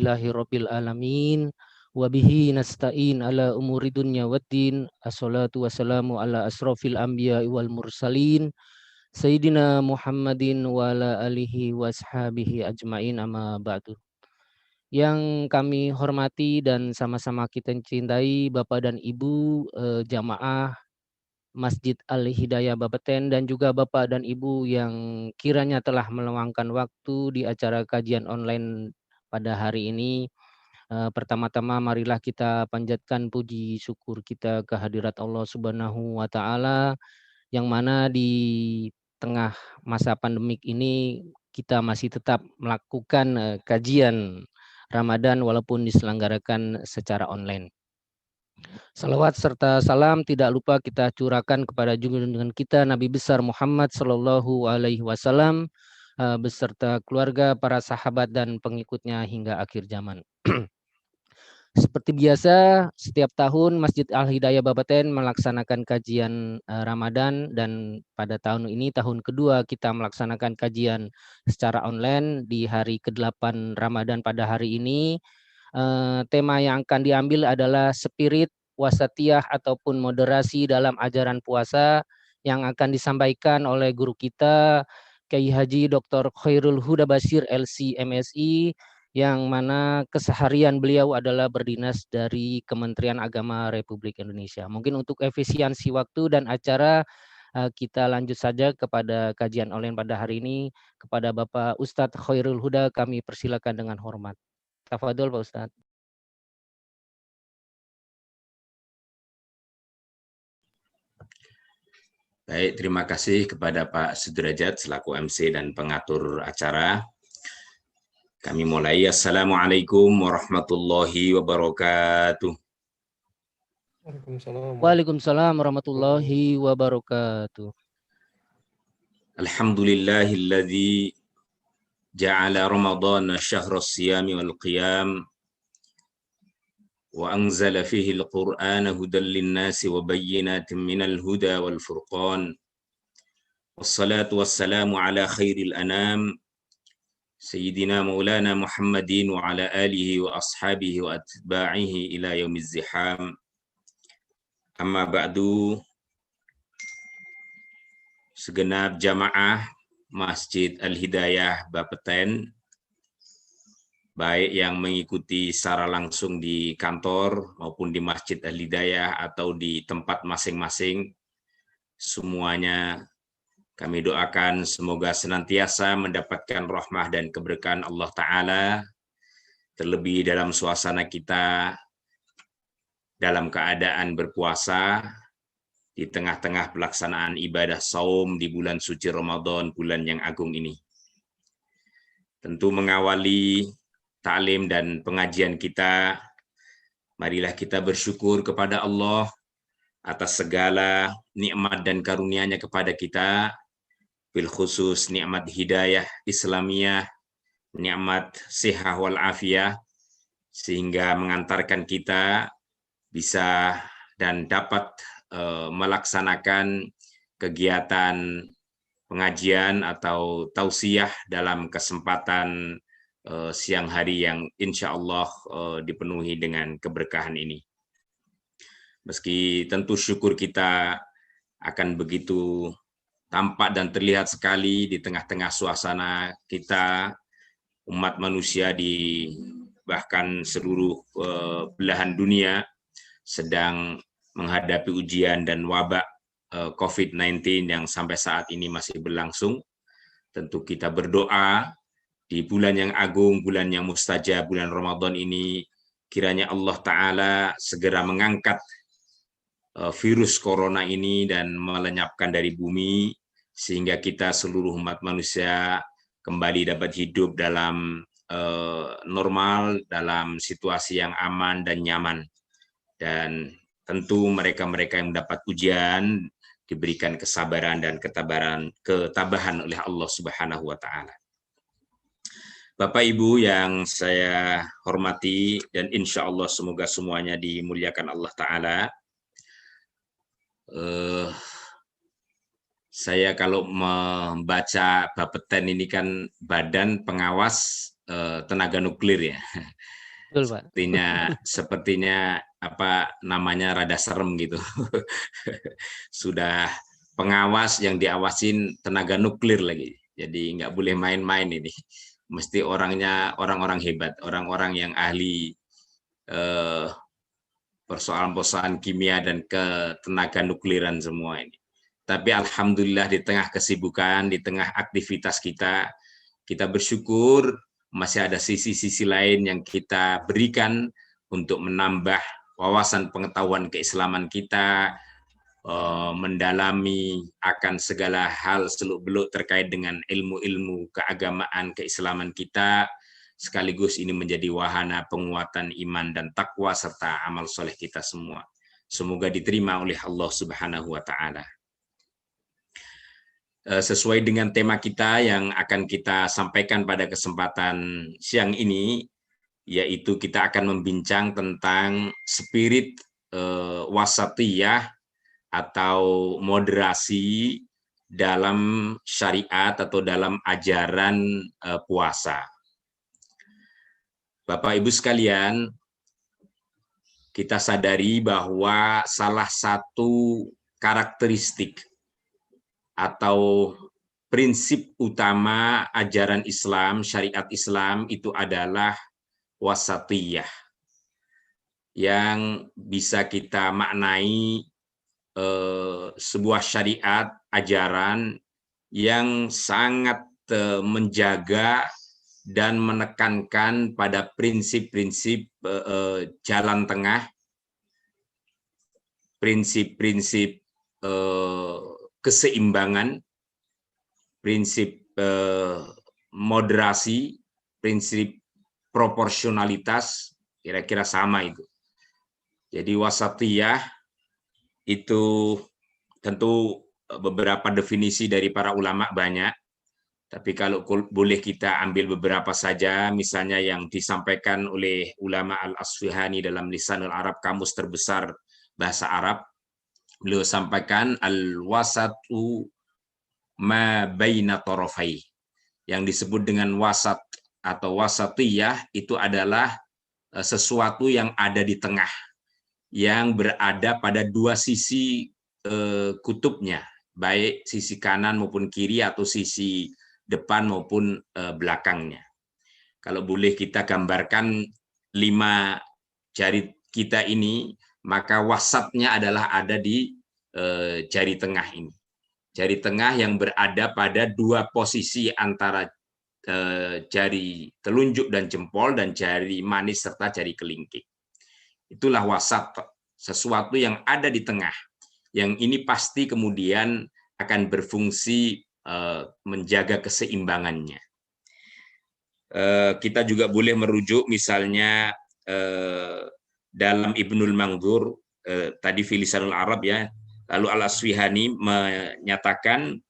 Alhamdulillahi Rabbil Alamin. Wabihi nasta'in ala umuri dunya waddin. Assalatu wassalamu ala asrafil anbiya wal mursalin. Sayyidina Muhammadin wa ala alihi wa ashabihi ajmain amma ba'du. Yang kami hormati dan sama-sama kita cintai Bapak dan Ibu jamaah Masjid Al-Hidayah Bapeten dan juga Bapak dan Ibu yang kiranya telah meluangkan waktu di acara kajian online pada hari ini. Pertama-tama marilah kita panjatkan puji syukur kita kehadirat Allah Subhanahu wa taala yang mana di tengah masa pandemik ini kita masih tetap melakukan kajian Ramadan walaupun diselenggarakan secara online. Salawat serta salam tidak lupa kita curahkan kepada junjungan kita Nabi besar Muhammad Sallallahu Alaihi Wasallam beserta keluarga, para sahabat dan pengikutnya hingga akhir zaman. Seperti biasa, setiap tahun Masjid Al-Hidayah Bapeten melaksanakan kajian Ramadan dan pada tahun ini tahun kedua kita melaksanakan kajian secara online di hari ke-8 Ramadan pada hari ini. Tema yang akan diambil adalah spirit wasatiyah ataupun moderasi dalam ajaran puasa yang akan disampaikan oleh guru kita Kiai Haji Dr. Khairul Huda Bashir LC MSI yang mana keseharian beliau adalah berdinas dari Kementerian Agama Republik Indonesia. Mungkin untuk efisiensi waktu dan acara kita lanjut saja kepada kajian online pada hari ini. Kepada Bapak Ustadz Khairul Huda kami persilakan dengan hormat. Tafadhol Pak Ustadz. Baik, terima kasih kepada Pak Sudrajat selaku MC dan pengatur acara. Kami mulai. Assalamualaikum warahmatullahi wabarakatuh. Waalaikumsalam warahmatullahi wabarakatuh. Alhamdulillahilladzi ja'ala Ramadhana syahras siyami wal qiyam wa anzala fihi al-Qur'ana hudan lin-nasi wa bayyinatin minal huda wal furqan. Wassalatu wassalamu ala khairil anam Sayyidina Maulana Muhammadin wa ala alihi wa ashabihi wa atba'ihi ila yaumiz ziham. Amma ba'du, segenap jamaah Masjid Al-Hidayah Bapeten, baik yang mengikuti secara langsung di kantor maupun di Masjid Al-Hidayah atau di tempat masing-masing, semuanya kami doakan semoga senantiasa mendapatkan rahmah dan keberkahan Allah Ta'ala, terlebih dalam suasana kita dalam keadaan berpuasa, di tengah-tengah pelaksanaan ibadah saum di bulan suci Ramadan, bulan yang agung ini. Tentu mengawali ta'lim dan pengajian kita, marilah kita bersyukur kepada Allah atas segala nikmat dan karunia-Nya kepada kita, bil khusus nikmat hidayah Islamiyah, nikmat sihah wal afiyah, sehingga mengantarkan kita bisa dan dapat melaksanakan kegiatan pengajian atau tausiah dalam kesempatan siang hari yang insya Allah dipenuhi dengan keberkahan ini. Meski tentu syukur kita akan begitu tampak dan terlihat sekali di tengah-tengah suasana kita, umat manusia di bahkan seluruh belahan dunia sedang menghadapi ujian dan wabak COVID-19 yang sampai saat ini masih berlangsung. Tentu kita berdoa di bulan yang agung, bulan yang mustajab, bulan Ramadan ini, kiranya Allah Ta'ala segera mengangkat virus corona ini dan melenyapkan dari bumi, sehingga kita seluruh umat manusia kembali dapat hidup dalam normal, dalam situasi yang aman dan nyaman. Dan tentu mereka-mereka yang mendapat ujian diberikan kesabaran dan ketabahan oleh Allah Subhanahu wa Ta'ala. Bapak Ibu yang saya hormati dan insya Allah semoga semuanya dimuliakan Allah Ta'ala. Saya kalau membaca Bapeten ini kan Badan Pengawas tenaga nuklir ya. Betul, Pak. Sepertinya apa namanya rada serem gitu. Sudah pengawas yang diawasin tenaga nuklir lagi. Jadi nggak boleh main-main ini. Mesti orang-orang hebat, orang-orang yang ahli persoalan-persoalan kimia dan ketenaga nukliran semua ini. Tapi alhamdulillah di tengah kesibukan, di tengah aktivitas kita bersyukur masih ada sisi-sisi lain yang kita berikan untuk menambah wawasan pengetahuan keislaman kita, mendalami akan segala hal seluk-beluk terkait dengan ilmu-ilmu keagamaan keislaman kita, sekaligus ini menjadi wahana penguatan iman dan takwa serta amal soleh kita semua. Semoga diterima oleh Allah Subhanahu wa Ta'ala. Sesuai dengan tema kita yang akan kita sampaikan pada kesempatan siang ini, yaitu kita akan membincang tentang spirit wasatiyah atau moderasi dalam syariat atau dalam ajaran puasa. Bapak Ibu sekalian, kita sadari bahwa salah satu karakteristik atau prinsip utama ajaran Islam, syariat Islam itu adalah wasatiyah, yang bisa kita maknai sebuah syariat, ajaran yang sangat menjaga dan menekankan pada prinsip-prinsip jalan tengah, prinsip-prinsip keseimbangan, prinsip moderasi, prinsip proporsionalitas, kira-kira sama itu. Jadi wasatiyah itu tentu beberapa definisi dari para ulama banyak, tapi kalau boleh kita ambil beberapa saja, misalnya yang disampaikan oleh ulama Al-Asfihani dalam Lisanul Arab, kamus terbesar bahasa Arab, beliau sampaikan al-wasatu ma baina tarafai. Yang disebut dengan wasat atau wasatiyah itu adalah sesuatu yang ada di tengah, yang berada pada dua sisi kutubnya, baik sisi kanan maupun kiri atau sisi depan maupun belakangnya. Kalau boleh kita gambarkan 5 jari kita ini, maka wasatnya adalah ada di jari tengah ini. Jari tengah yang berada pada dua posisi antara jari telunjuk dan jempol dan jari manis serta jari kelingking. Itulah wasat, sesuatu yang ada di tengah. Yang ini pasti kemudian akan berfungsi menjaga keseimbangannya. Kita juga boleh merujuk misalnya dalam Ibnul Manzur, tadi Lisanul Arab ya, lalu Al-Asfihani menyatakan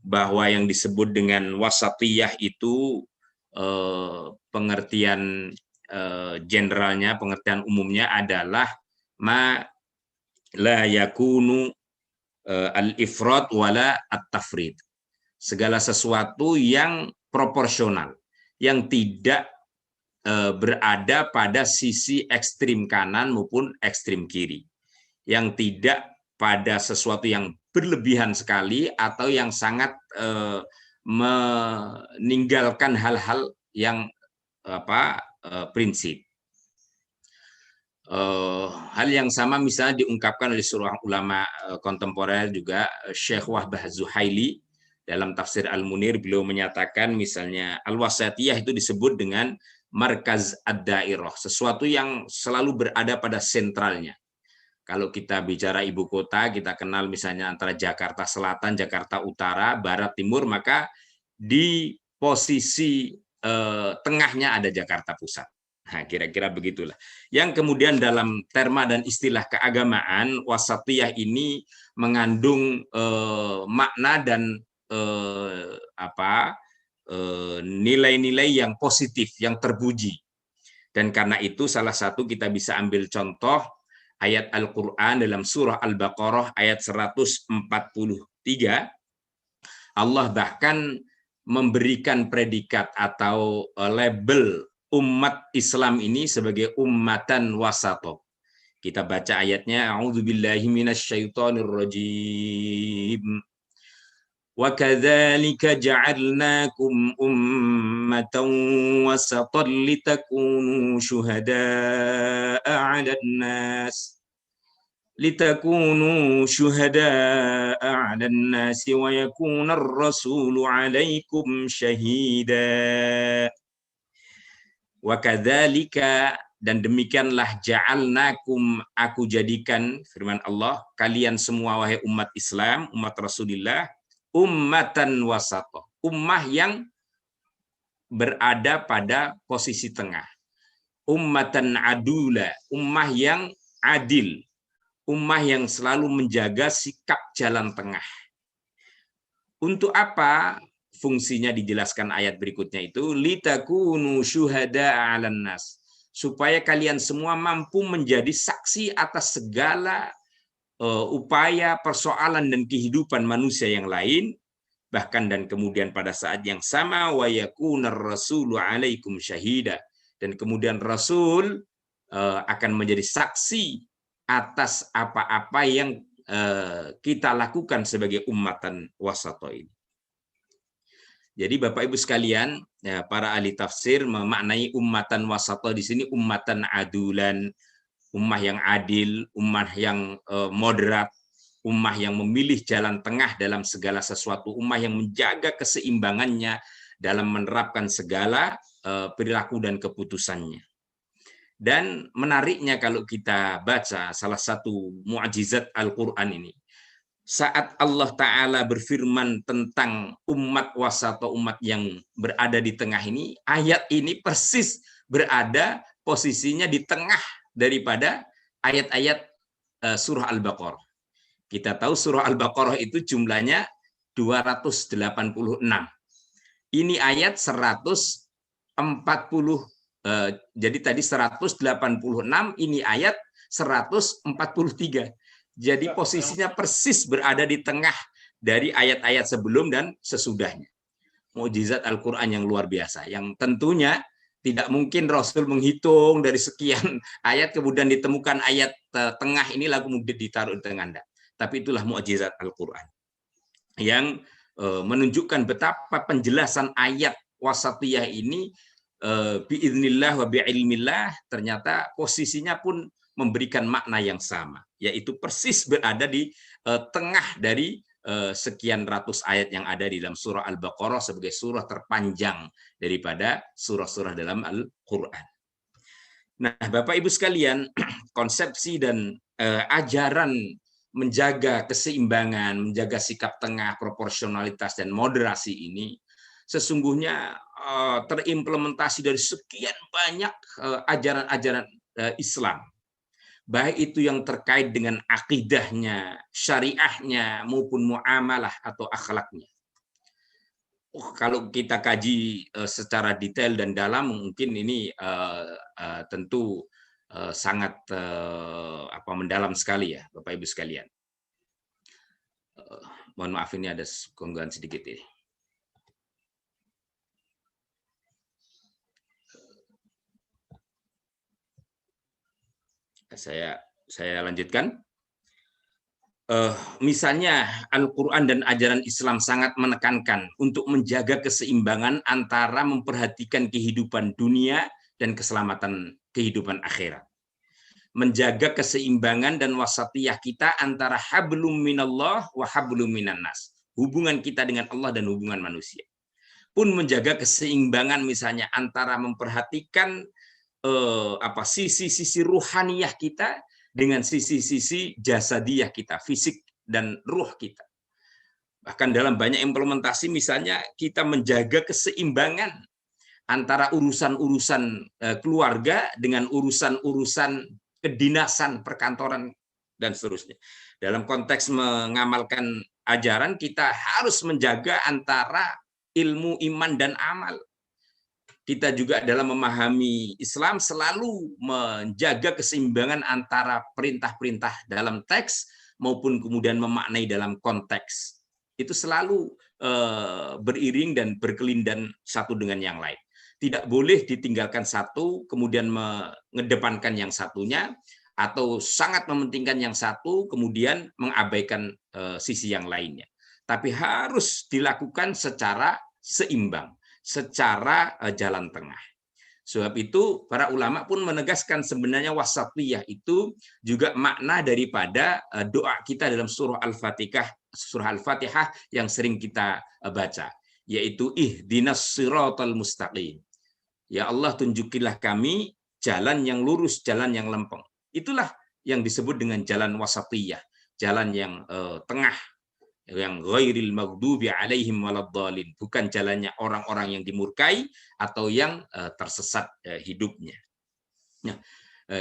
bahwa yang disebut dengan wasatiyah itu pengertian generalnya, pengertian umumnya adalah ma la yakunu al-ifrat wala at-tafrid. Segala sesuatu yang proporsional, yang tidak berada pada sisi ekstrim kanan maupun ekstrim kiri, yang tidak pada sesuatu yang berlebihan sekali atau yang sangat meninggalkan hal-hal yang prinsip. Hal yang sama misalnya diungkapkan oleh seorang ulama kontemporer juga, Syekh Wahbah Zuhaili dalam tafsir Al-Munir. Beliau menyatakan misalnya al-wasatiyah itu disebut dengan markaz ad-dairah, sesuatu yang selalu berada pada sentralnya. Kalau kita bicara ibu kota, kita kenal misalnya antara Jakarta Selatan, Jakarta Utara, Barat, Timur, maka di posisi tengahnya ada Jakarta Pusat. Nah, kira-kira begitulah. Yang kemudian dalam terma dan istilah keagamaan, wasatiyah ini mengandung makna dan nilai-nilai yang positif, yang terpuji. Dan karena itu salah satu kita bisa ambil contoh ayat Al-Quran dalam surah Al-Baqarah ayat 143. Allah bahkan memberikan predikat atau label umat Islam ini sebagai ummatan wasato. Kita baca ayatnya, a'udzubillahi minasyaitonirrajim. Wa kadzalika ja'alnakum ummatan wasatan litakunu syuhada'a 'alan nas. لتكونوا شهداء على الناس ويكون الرسول عليكم شهيدا وكذلك dan demikianlah ja'alnakum aku jadikan firman Allah kalian semua wahai umat Islam umat Rasulullah ummatan wasata ummah yang berada pada posisi tengah ummatan adula ummah yang adil ummah yang selalu menjaga sikap jalan tengah. Untuk apa fungsinya dijelaskan ayat berikutnya itu? Litakunu syuhada'a 'alan nas. Supaya kalian semua mampu menjadi saksi atas segala upaya, persoalan dan kehidupan manusia yang lain, bahkan dan kemudian pada saat yang sama wa yakunar rasulu 'alaikum syahida dan kemudian Rasul akan menjadi saksi atas apa-apa yang kita lakukan sebagai ummatan wasato ini. Jadi Bapak Ibu sekalian, ya, para ahli tafsir memaknai ummatan wasato di sini ummatan adulan, ummah yang adil, ummah yang moderat, ummah yang memilih jalan tengah dalam segala sesuatu, ummah yang menjaga keseimbangannya dalam menerapkan segala perilaku dan keputusannya. Dan menariknya kalau kita baca salah satu mukjizat Al-Quran ini, saat Allah Ta'ala berfirman tentang umat wasato, umat yang berada di tengah ini, ayat ini persis berada posisinya di tengah daripada ayat-ayat surah Al-Baqarah. Kita tahu surah Al-Baqarah itu jumlahnya 286. Ini ayat 140. Jadi tadi 186, ini ayat 143. Jadi posisinya persis berada di tengah dari ayat-ayat sebelum dan sesudahnya. Mukjizat Al-Quran yang luar biasa, yang tentunya tidak mungkin Rasul menghitung dari sekian ayat kemudian ditemukan ayat tengah ini lalu kemudian ditaruh di tengah. Tapi itulah mukjizat Al-Quran yang menunjukkan betapa penjelasan ayat wasatiyah ini biiznillah wa biilmillah ternyata posisinya pun memberikan makna yang sama, yaitu persis berada di tengah dari sekian ratus ayat yang ada di dalam surah Al-Baqarah sebagai surah terpanjang daripada surah-surah dalam Al-Quran. Nah, Bapak Ibu sekalian, konsepsi dan ajaran menjaga keseimbangan, menjaga sikap tengah, proporsionalitas dan moderasi ini sesungguhnya terimplementasi dari sekian banyak ajaran-ajaran Islam. Baik itu yang terkait dengan akidahnya, syariahnya, maupun muamalah atau akhlaknya. Kalau kita kaji secara detail dan dalam, mungkin ini tentu sangat mendalam sekali ya, Bapak Ibu sekalian. Mohon maaf ini ada gangguan sedikit ini. Saya lanjutkan. Misalnya Al-Quran dan ajaran Islam sangat menekankan untuk menjaga keseimbangan antara memperhatikan kehidupan dunia dan keselamatan kehidupan akhirat. Menjaga keseimbangan dan wasatiyah kita antara hablum minallah wa hablum minannas. Hubungan kita dengan Allah dan hubungan manusia. Pun menjaga keseimbangan misalnya antara memperhatikan sisi-sisi ruhaniyah kita dengan sisi-sisi jasadiyah kita, fisik dan ruh kita. Bahkan dalam banyak implementasi misalnya kita menjaga keseimbangan antara urusan-urusan keluarga dengan urusan-urusan kedinasan, perkantoran, dan seterusnya. Dalam konteks mengamalkan ajaran, kita harus menjaga antara ilmu, iman, dan amal. Kita juga dalam memahami Islam selalu menjaga keseimbangan antara perintah-perintah dalam teks maupun kemudian memaknai dalam konteks. itu selalu beriring dan berkelindan satu dengan yang lain. Tidak boleh ditinggalkan satu, kemudian mengedepankan yang satunya, atau sangat mementingkan yang satu, kemudian mengabaikan sisi yang lainnya. Tapi harus dilakukan secara seimbang, secara jalan tengah. Sebab itu para ulama pun menegaskan sebenarnya wasatiyah itu juga makna daripada doa kita dalam surah Al-Fatihah yang sering kita baca, yaitu ihdinas siratal mustaqim. Ya Allah, tunjukilah kami jalan yang lurus, jalan yang lempeng. Itulah yang disebut dengan jalan wasatiyah, jalan yang tengah, yang ghairil maghdubi alaihim waladdallin, bukan jalannya orang-orang yang dimurkai atau yang tersesat hidupnya. Nah,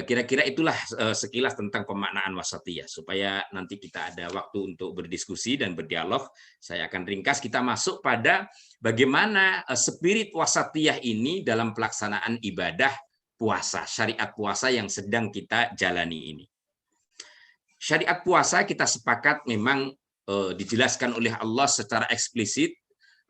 kira-kira itulah sekilas tentang pemaknaan wasatiyah. Supaya nanti kita ada waktu untuk berdiskusi dan berdialog, saya akan ringkas. Kita masuk pada bagaimana spirit wasatiyah ini dalam pelaksanaan ibadah puasa, syariat puasa yang sedang kita jalani ini. Syariat puasa kita sepakat memang dijelaskan oleh Allah secara eksplisit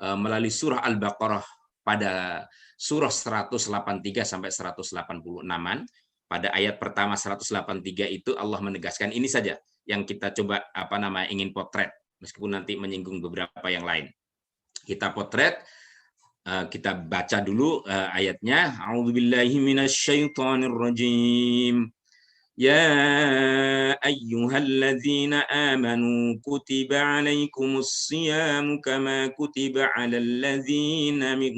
melalui surah Al-Baqarah pada surah 183 sampai 186-an. Pada ayat pertama 183 itu Allah menegaskan, ini saja yang kita coba ingin potret, meskipun nanti menyinggung beberapa yang lain. Kita potret, kita baca dulu ayatnya. A'udzubillahi minasyaitonirrajim. يا أيها الذين آمنوا كتب عليكم الصيام كما كتب على الذين من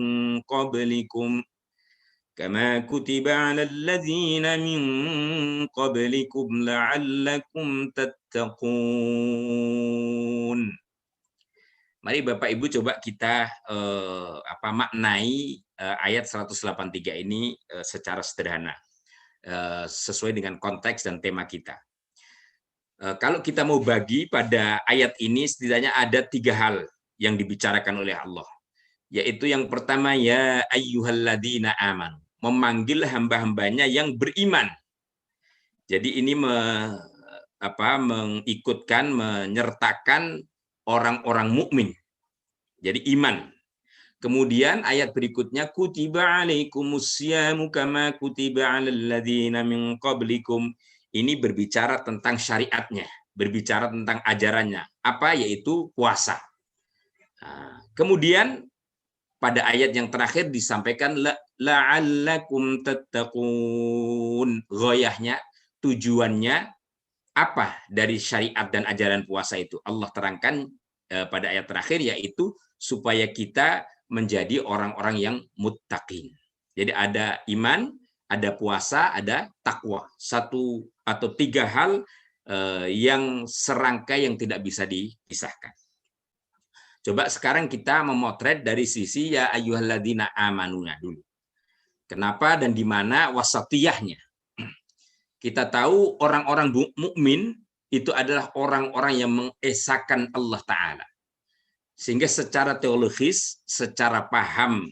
قبلكم لعلكم تتقون. Mari Bapak Ibu coba kita maknai ayat 183 ini secara sederhana, sesuai dengan konteks dan tema kita. Kalau kita mau bagi pada ayat ini, setidaknya ada 3 hal yang dibicarakan oleh Allah. Yaitu yang pertama, ya ayyuhalladzina amanu, memanggil hamba-hambanya yang beriman. Jadi ini mengikutkan, menyertakan orang-orang mukmin. Jadi iman. Kemudian ayat berikutnya, kutiba alaikumusyamu kama kutiba alal ladzina min qablikum. Ini berbicara tentang syariatnya, berbicara tentang ajarannya. Apa? Yaitu puasa. Nah, kemudian pada ayat yang terakhir disampaikan la'allakum tattaqun. Ghoyahnya, tujuannya apa dari syariat dan ajaran puasa itu? Allah terangkan pada ayat terakhir, yaitu supaya kita menjadi orang-orang yang muttaqin. Jadi ada iman, ada puasa, ada takwa. 1 atau 3 hal yang serangkai yang tidak bisa dipisahkan. Coba sekarang kita memotret dari sisi ya ayyuhalladzina amanuna dulu. Kenapa dan di mana wasatiyahnya? Kita tahu orang-orang mukmin itu adalah orang-orang yang mengesahkan Allah Ta'ala. Sehingga secara teologis, secara paham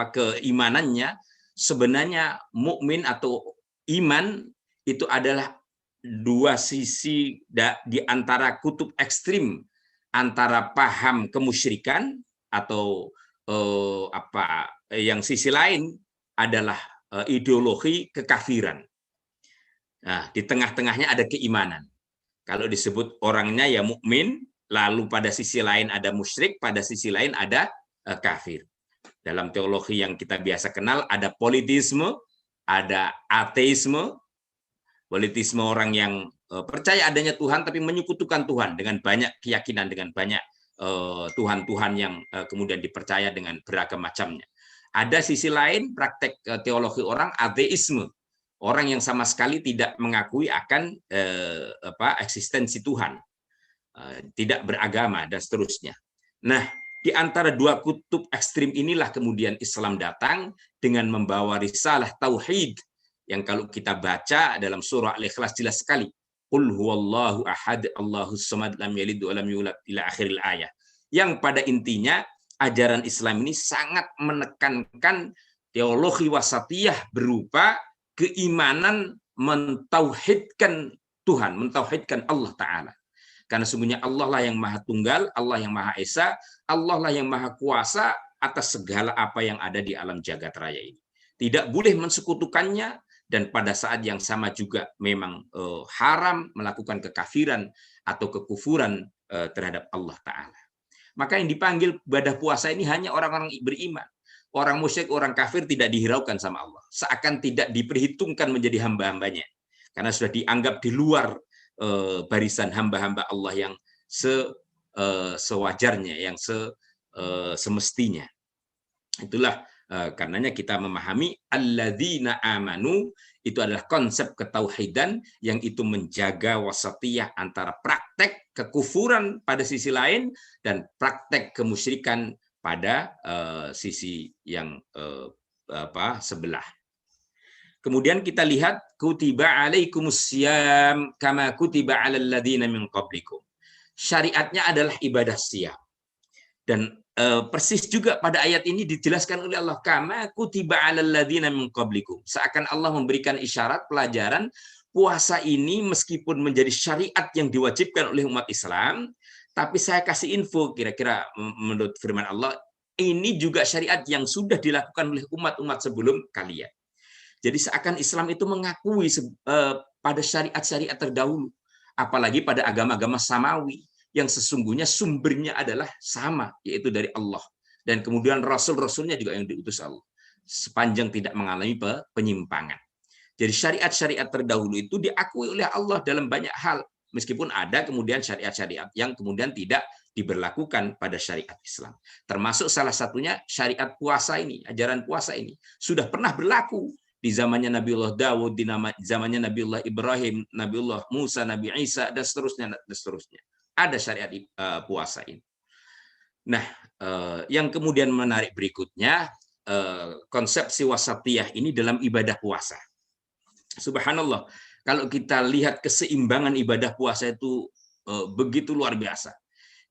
keimanannya, sebenarnya mukmin atau iman itu adalah 2 sisi di antara kutub ekstrim, antara paham kemusyrikan atau yang sisi lain adalah ideologi kekafiran. Nah, di tengah-tengahnya ada keimanan. Kalau disebut orangnya ya mukmin, lalu pada sisi lain ada musyrik, pada sisi lain ada kafir. Dalam teologi yang kita biasa kenal ada politisme, ada ateisme. Politisme orang yang percaya adanya Tuhan tapi menyekutukan Tuhan dengan banyak keyakinan, dengan banyak Tuhan-Tuhan yang kemudian dipercaya dengan beragam macamnya. Ada sisi lain praktek teologi orang ateisme. Orang yang sama sekali tidak mengakui akan eksistensi Tuhan. Tidak beragama dan seterusnya. Nah, di antara 2 kutub ekstrim inilah kemudian Islam datang dengan membawa risalah tauhid yang kalau kita baca dalam surah Al-Ikhlas jelas sekali. Qul huwallahu ahad, Allahus samad, lam yalid wa lam yulad, ila akhiril ayat. Yang pada intinya ajaran Islam ini sangat menekankan teologi wasatiyah berupa keimanan mentauhidkan Tuhan, mentauhidkan Allah Ta'ala. Karena sungguhnya Allah lah yang Maha Tunggal, Allah yang Maha Esa, Allah lah yang Maha Kuasa atas segala apa yang ada di alam jagat raya ini. Tidak boleh mensekutukannya, dan pada saat yang sama juga memang haram melakukan kekafiran atau kekufuran terhadap Allah Ta'ala. Maka yang dipanggil ibadah puasa ini hanya orang-orang beriman. Orang musyrik, orang kafir tidak dihiraukan sama Allah. Seakan tidak diperhitungkan menjadi hamba-hambanya. Karena sudah dianggap di luar barisan hamba-hamba Allah yang sewajarnya, yang semestinya. Itulah karenanya kita memahami alladzina amanu itu adalah konsep ketauhidan yang itu menjaga wasatiyah antara praktek kekufuran pada sisi lain dan praktek kemusyrikan pada sisi yang sebelah. Kemudian kita lihat kutiba alaikumusiyam kama kutiba alal ladzina min qablikum. Syariatnya adalah ibadah siam. Dan persis juga pada ayat ini dijelaskan oleh Allah, kama kutiba alal ladzina min qablikum. Seakan Allah memberikan isyarat pelajaran puasa ini meskipun menjadi syariat yang diwajibkan oleh umat Islam, tapi saya kasih info kira-kira menurut firman Allah, ini juga syariat yang sudah dilakukan oleh umat-umat sebelum kalian. Jadi seakan Islam itu mengakui pada syariat-syariat terdahulu, apalagi pada agama-agama samawi yang sesungguhnya sumbernya adalah sama, yaitu dari Allah. Dan kemudian rasul-rasulnya juga yang diutus Allah, sepanjang tidak mengalami penyimpangan. Jadi syariat-syariat terdahulu itu diakui oleh Allah dalam banyak hal, meskipun ada kemudian syariat-syariat yang kemudian tidak diberlakukan pada syariat Islam. Termasuk salah satunya syariat puasa ini, ajaran puasa ini sudah pernah berlaku di zamannya Nabiullah Daud, di zamannya Nabiullah Ibrahim, Nabiullah Musa, Nabi Isa, dan seterusnya, dan seterusnya. Ada syariat puasa ini. Nah, yang kemudian menarik berikutnya, konsepsi wasatiyah ini dalam ibadah puasa. Subhanallah, kalau kita lihat keseimbangan ibadah puasa itu begitu luar biasa.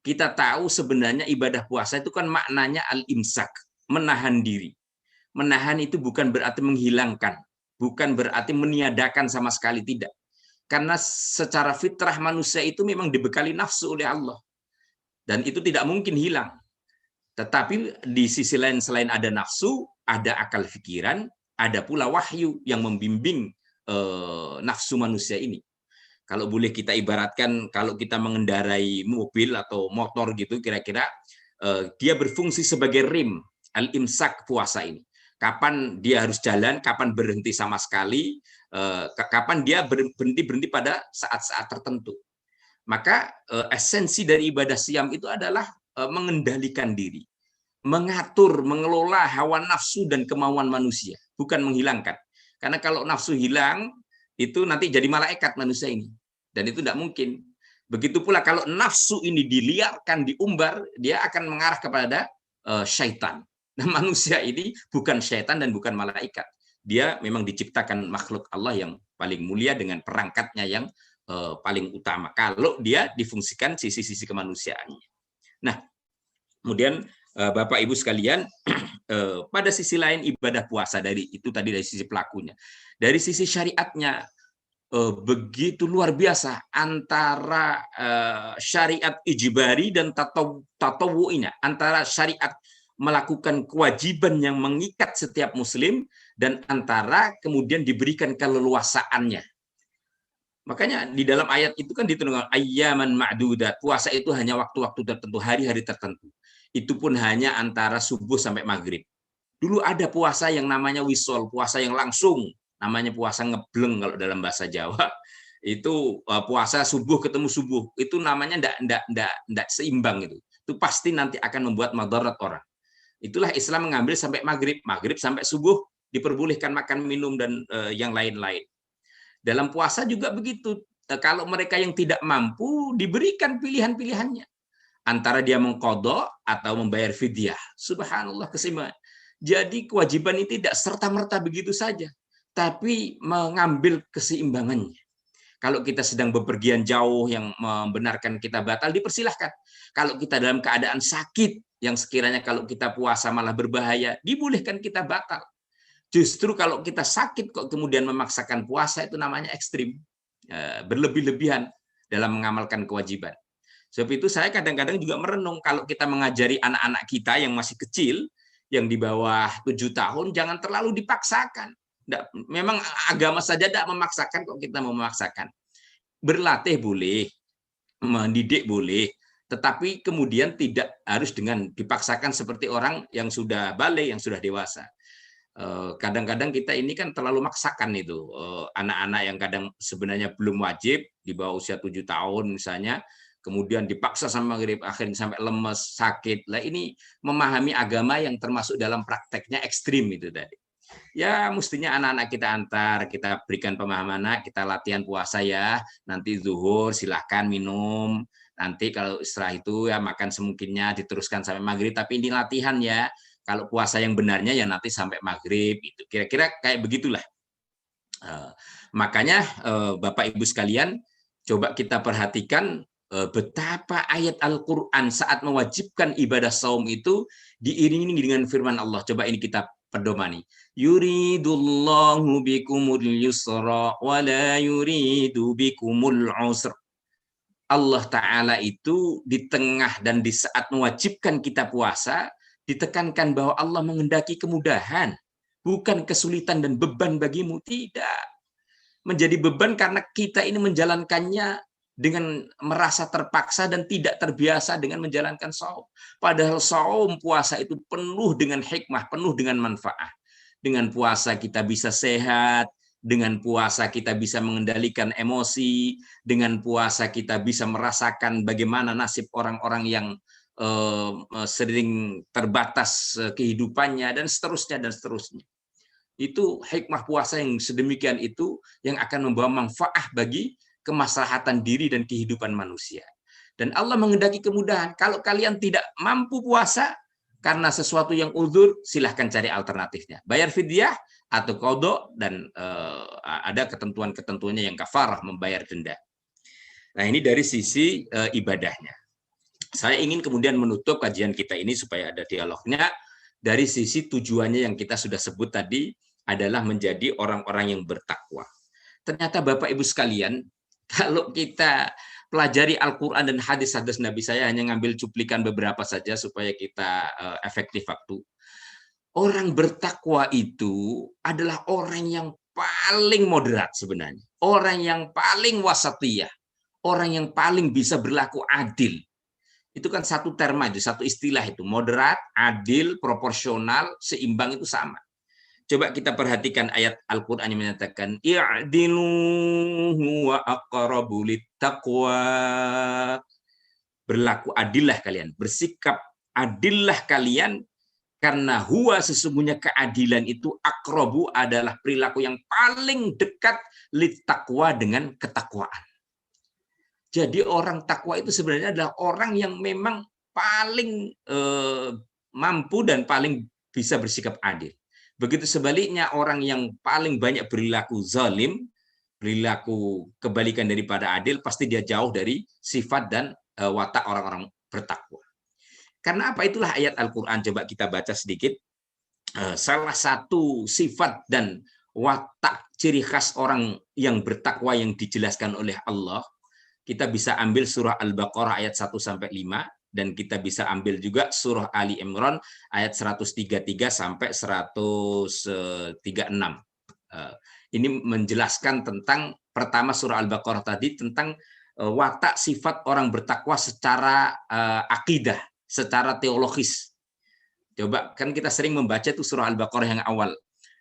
Kita tahu sebenarnya ibadah puasa itu kan maknanya al-imsak, menahan diri. Menahan itu bukan berarti menghilangkan, bukan berarti meniadakan sama sekali, tidak. Karena secara fitrah manusia itu memang dibekali nafsu oleh Allah. Dan itu tidak mungkin hilang. Tetapi di sisi lain selain ada nafsu, ada akal pikiran, ada pula wahyu yang membimbing nafsu manusia ini. Kalau boleh kita ibaratkan, kalau kita mengendarai mobil atau motor gitu, kira-kira dia berfungsi sebagai rem, al-imsak puasa ini. Kapan dia harus jalan, kapan berhenti sama sekali, kapan dia berhenti pada saat-saat tertentu. Maka esensi dari ibadah siam itu adalah mengendalikan diri, mengatur, mengelola hawa nafsu dan kemauan manusia, bukan menghilangkan. Karena kalau nafsu hilang, itu nanti jadi malaikat manusia ini. Dan itu tidak mungkin. Begitu pula kalau nafsu ini diliarkan, diumbar, dia akan mengarah kepada syaitan. Nah, manusia ini bukan syaitan dan bukan malaikat. Dia memang diciptakan makhluk Allah yang paling mulia dengan perangkatnya yang paling utama. Kalau dia difungsikan sisi-sisi kemanusiaannya. Nah, kemudian Bapak Ibu sekalian, pada sisi lain ibadah puasa dari itu tadi dari sisi pelakunya. Dari sisi syariatnya begitu luar biasa antara syariat ijbari dan tatawu'nya, antara syariat melakukan kewajiban yang mengikat setiap muslim dan antara kemudian diberikan keleluasaannya. Makanya di dalam ayat itu kan dituliskan ayyaman ma'dudat, puasa itu hanya waktu-waktu tertentu, hari-hari tertentu. Itu pun hanya antara subuh sampai maghrib. Dulu ada puasa yang namanya wisol, puasa yang langsung, namanya puasa ngebleng kalau dalam bahasa Jawa. Itu puasa subuh ketemu subuh, itu namanya enggak seimbang itu. Itu pasti nanti akan membuat madarat orang. Itulah Islam mengambil sampai maghrib, maghrib sampai subuh diperbolehkan makan minum dan yang lain-lain. Dalam puasa juga begitu. Kalau mereka yang tidak mampu diberikan pilihan-pilihannya. Antara dia mengqadha atau membayar fidyah. Subhanallah, keseimbangan. Jadi kewajiban ini tidak serta-merta begitu saja, tapi mengambil keseimbangannya. Kalau kita sedang bepergian jauh yang membenarkan kita batal, dipersilahkan. Kalau kita dalam keadaan sakit, yang sekiranya kalau kita puasa malah berbahaya, dibolehkan kita batal. Justru kalau kita sakit kok kemudian memaksakan puasa, itu namanya ekstrim, berlebih-lebihan dalam mengamalkan kewajiban. Sebab itu saya kadang-kadang juga merenung kalau kita mengajari anak-anak kita yang masih kecil, yang di bawah 7 tahun, jangan terlalu dipaksakan. Memang agama saja tidak memaksakan kok kita mau memaksakan. Berlatih boleh, mendidik boleh, tetapi kemudian tidak harus dengan dipaksakan seperti orang yang sudah balik, yang sudah dewasa. Kadang-kadang kita ini kan terlalu maksakan itu anak-anak yang kadang sebenarnya belum wajib di bawah usia 7 tahun misalnya, kemudian dipaksa sama maghrib, akhirnya sampai lemes, sakit. Lah ini memahami agama yang termasuk dalam prakteknya ekstrim itu tadi. Ya mestinya anak-anak kita antar, kita berikan pemahaman, kita latihan puasa ya, nanti zuhur silahkan minum, nanti kalau setelah itu ya makan semungkinnya, diteruskan sampai maghrib, tapi ini latihan ya. Kalau puasa yang benarnya ya nanti sampai maghrib, itu kira-kira kayak begitulah. Makanya Bapak Ibu sekalian, coba kita perhatikan betapa ayat Al-Quran saat mewajibkan ibadah saum itu diiringi dengan firman Allah. Coba ini kita pedomani. Yuridullahu bikumul yusra wa la yuridu bikumul usra. Allah Ta'ala itu di tengah dan di saat mewajibkan kita puasa, ditekankan bahwa Allah menghendaki kemudahan, bukan kesulitan dan beban bagimu. Tidak. Menjadi beban karena kita ini menjalankannya dengan merasa terpaksa dan tidak terbiasa dengan menjalankan saum. Padahal saum puasa itu penuh dengan hikmah, penuh dengan manfaat. Dengan puasa kita bisa sehat, dengan puasa kita bisa mengendalikan emosi, dengan puasa kita bisa merasakan bagaimana nasib orang-orang yang sering terbatas kehidupannya, dan seterusnya dan seterusnya. Itu hikmah puasa yang sedemikian itu yang akan membawa manfaat bagi kemaslahatan diri dan kehidupan manusia. Dan Allah menghendaki kemudahan. Kalau kalian tidak mampu puasa karena sesuatu yang uzur, silahkan cari alternatifnya. Bayar fidyah atau qadha, dan ada ketentuan-ketentuannya yang kafarah, membayar denda. Nah, ini dari sisi ibadahnya. Saya ingin kemudian menutup kajian kita ini supaya ada dialognya dari sisi tujuannya yang kita sudah sebut tadi, adalah menjadi orang-orang yang bertakwa. Ternyata Bapak Ibu sekalian, kalau kita pelajari Al-Quran dan hadis-hadis Nabi, saya hanya ngambil cuplikan beberapa saja supaya kita efektif waktu. Orang bertakwa itu adalah orang yang paling moderat sebenarnya. Orang yang paling wasatiyah. Orang yang paling bisa berlaku adil. Itu kan satu terma, itu satu istilah itu. Moderat, adil, proporsional, seimbang itu sama. Coba kita perhatikan ayat Al-Quran yang menyatakan i'dilu huwa aqrabu littaqwa. Berlaku adillah kalian, bersikap adillah kalian, karena huwa sesungguhnya keadilan itu aqrabu adalah perilaku yang paling dekat littaqwa dengan ketakwaan. Jadi orang takwa itu sebenarnya adalah orang yang memang paling mampu dan paling bisa bersikap adil. Begitu sebaliknya orang yang paling banyak perilaku zalim, perilaku kebalikan daripada adil, pasti dia jauh dari sifat dan watak orang-orang bertakwa. Karena apa? Itulah ayat Al-Quran. Coba kita baca sedikit. Salah satu sifat dan watak ciri khas orang yang bertakwa yang dijelaskan oleh Allah, kita bisa ambil surah Al-Baqarah ayat 1-5, dan kita bisa ambil juga surah Ali Imran ayat 133 sampai 136. Ini menjelaskan tentang, pertama surah Al-Baqarah tadi tentang watak sifat orang bertakwa secara akidah, secara teologis. Coba, kan kita sering membaca itu surah Al-Baqarah yang awal.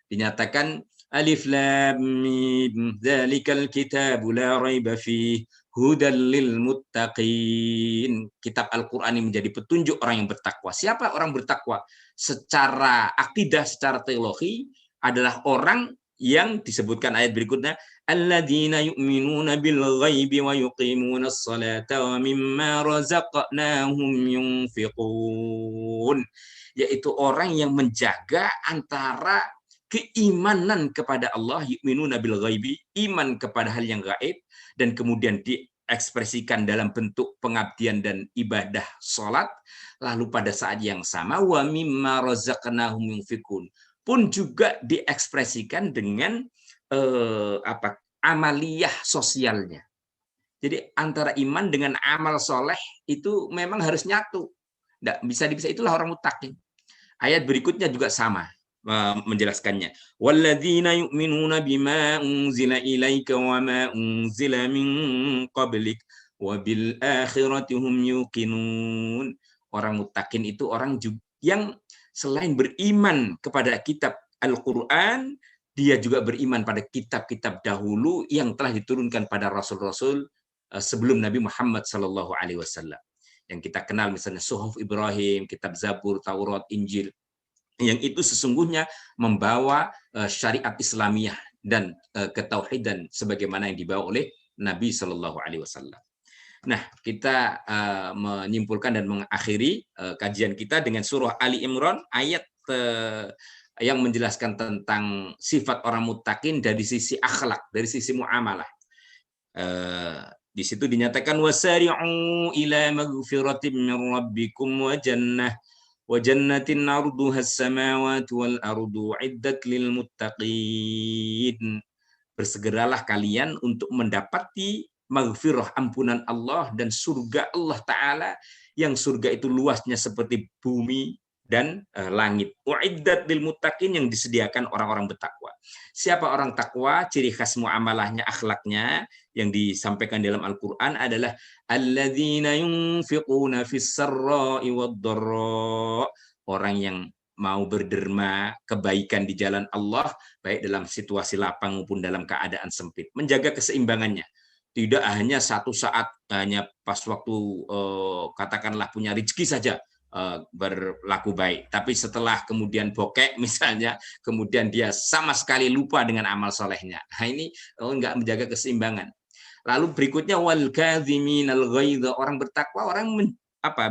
Dinyatakan Alif Lam Mim dzalikal kitabu la raiba fihi hudal lil muttaqin. Kitab Al-Qur'an ini menjadi petunjuk orang yang bertakwa. Siapa orang bertakwa? Secara akidah, secara teologi adalah orang yang disebutkan ayat berikutnya, alladzina yu'minuna bil ghaibi wa yuqimunas salata wa mimma razaqnahum yunfiqun. Yaitu orang yang menjaga antara keimanan kepada Allah, yu'minuna bil ghaibi, iman kepada hal yang gaib, dan kemudian diekspresikan dalam bentuk pengabdian dan ibadah sholat, lalu pada saat yang sama wa mimma razaqnahum yunfiqun pun juga diekspresikan dengan amaliyah sosialnya. Jadi antara iman dengan amal soleh itu memang harus nyatu. Nggak bisa dipisah, itulah orang muttaqin. Ayat berikutnya juga sama menjelaskannya. Walladzina yu'minuna bima unzila ilaika wa ma unzila min qablik wa bil akhirati hum yuqinun. Orang muttaqin itu orang yang selain beriman kepada kitab Al-Qur'an, dia juga beriman pada kitab-kitab dahulu yang telah diturunkan pada rasul-rasul sebelum Nabi Muhammad sallallahu alaihi wasallam. Yang kita kenal misalnya Suhuf Ibrahim, kitab Zabur, Taurat, Injil, yang itu sesungguhnya membawa syariat Islamiyah dan ketauhidan sebagaimana yang dibawa oleh Nabi Shallallahu Alaihi Wasallam. Nah, kita menyimpulkan dan mengakhiri kajian kita dengan surah Ali Imran ayat yang menjelaskan tentang sifat orang muttaqin dari sisi akhlak, dari sisi muamalah. Di situ dinyatakan wasari'u ila maghfiratin min rabbikum wa jannah jannatin arduha as-samawati wal ardu iddat lil muttaqin. Bersegeralah kalian untuk mendapati maghfirah, ampunan Allah, dan surga Allah Ta'ala, yang surga itu luasnya seperti bumi dan langit. Uiddat lil muttaqin, yang disediakan orang-orang bertakwa. Siapa orang takwa? Ciri khas muamalahnya, akhlaknya yang disampaikan dalam Al-Qur'an adalah alladzina yunfiquna fis sarra'i wad dharra. Orang yang mau berderma kebaikan di jalan Allah, baik dalam situasi lapang maupun dalam keadaan sempit. Menjaga keseimbangannya. Tidak hanya satu saat, hanya pas waktu katakanlah punya rezeki saja berlaku baik. Tapi setelah kemudian bokek misalnya, kemudian dia sama sekali lupa dengan amal solehnya. Nah, ini enggak menjaga keseimbangan. Lalu berikutnya wal kadhiminal ghaidha, orang bertakwa, orang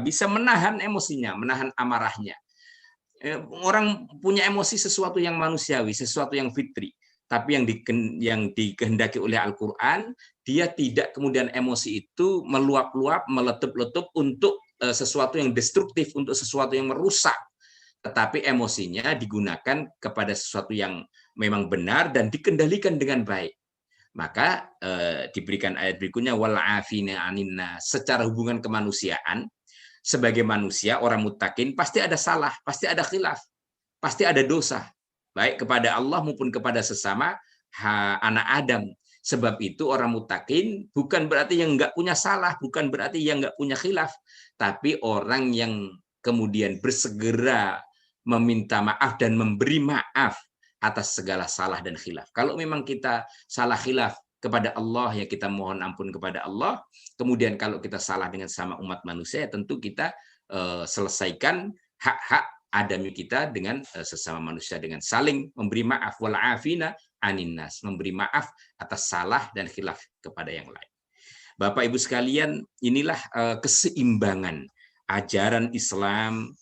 bisa menahan emosinya, menahan amarahnya. Orang punya emosi sesuatu yang manusiawi, sesuatu yang fitri. Tapi yang dikehendaki oleh Al-Qur'an, dia tidak kemudian emosi itu meluap-luap, meletup-letup untuk sesuatu yang destruktif, untuk sesuatu yang merusak. Tetapi emosinya digunakan kepada sesuatu yang memang benar dan dikendalikan dengan baik. Maka diberikan ayat berikutnya wal afina aninna, secara hubungan kemanusiaan. Sebagai manusia, orang muttaqin pasti ada salah, pasti ada khilaf, pasti ada dosa, baik kepada Allah maupun kepada sesama anak Adam. Sebab itu orang muttaqin bukan berarti yang nggak punya salah, bukan berarti yang nggak punya khilaf, tapi orang yang kemudian bersegera meminta maaf dan memberi maaf atas segala salah dan khilaf. Kalau memang kita salah khilaf kepada Allah, ya kita mohon ampun kepada Allah. Kemudian kalau kita salah dengan sama umat manusia, ya tentu kita selesaikan hak-hak adami kita dengan sesama manusia dengan saling memberi maaf, wal afina aninnas, memberi maaf atas salah dan khilaf kepada yang lain. Bapak Ibu sekalian, inilah keseimbangan ajaran Islam,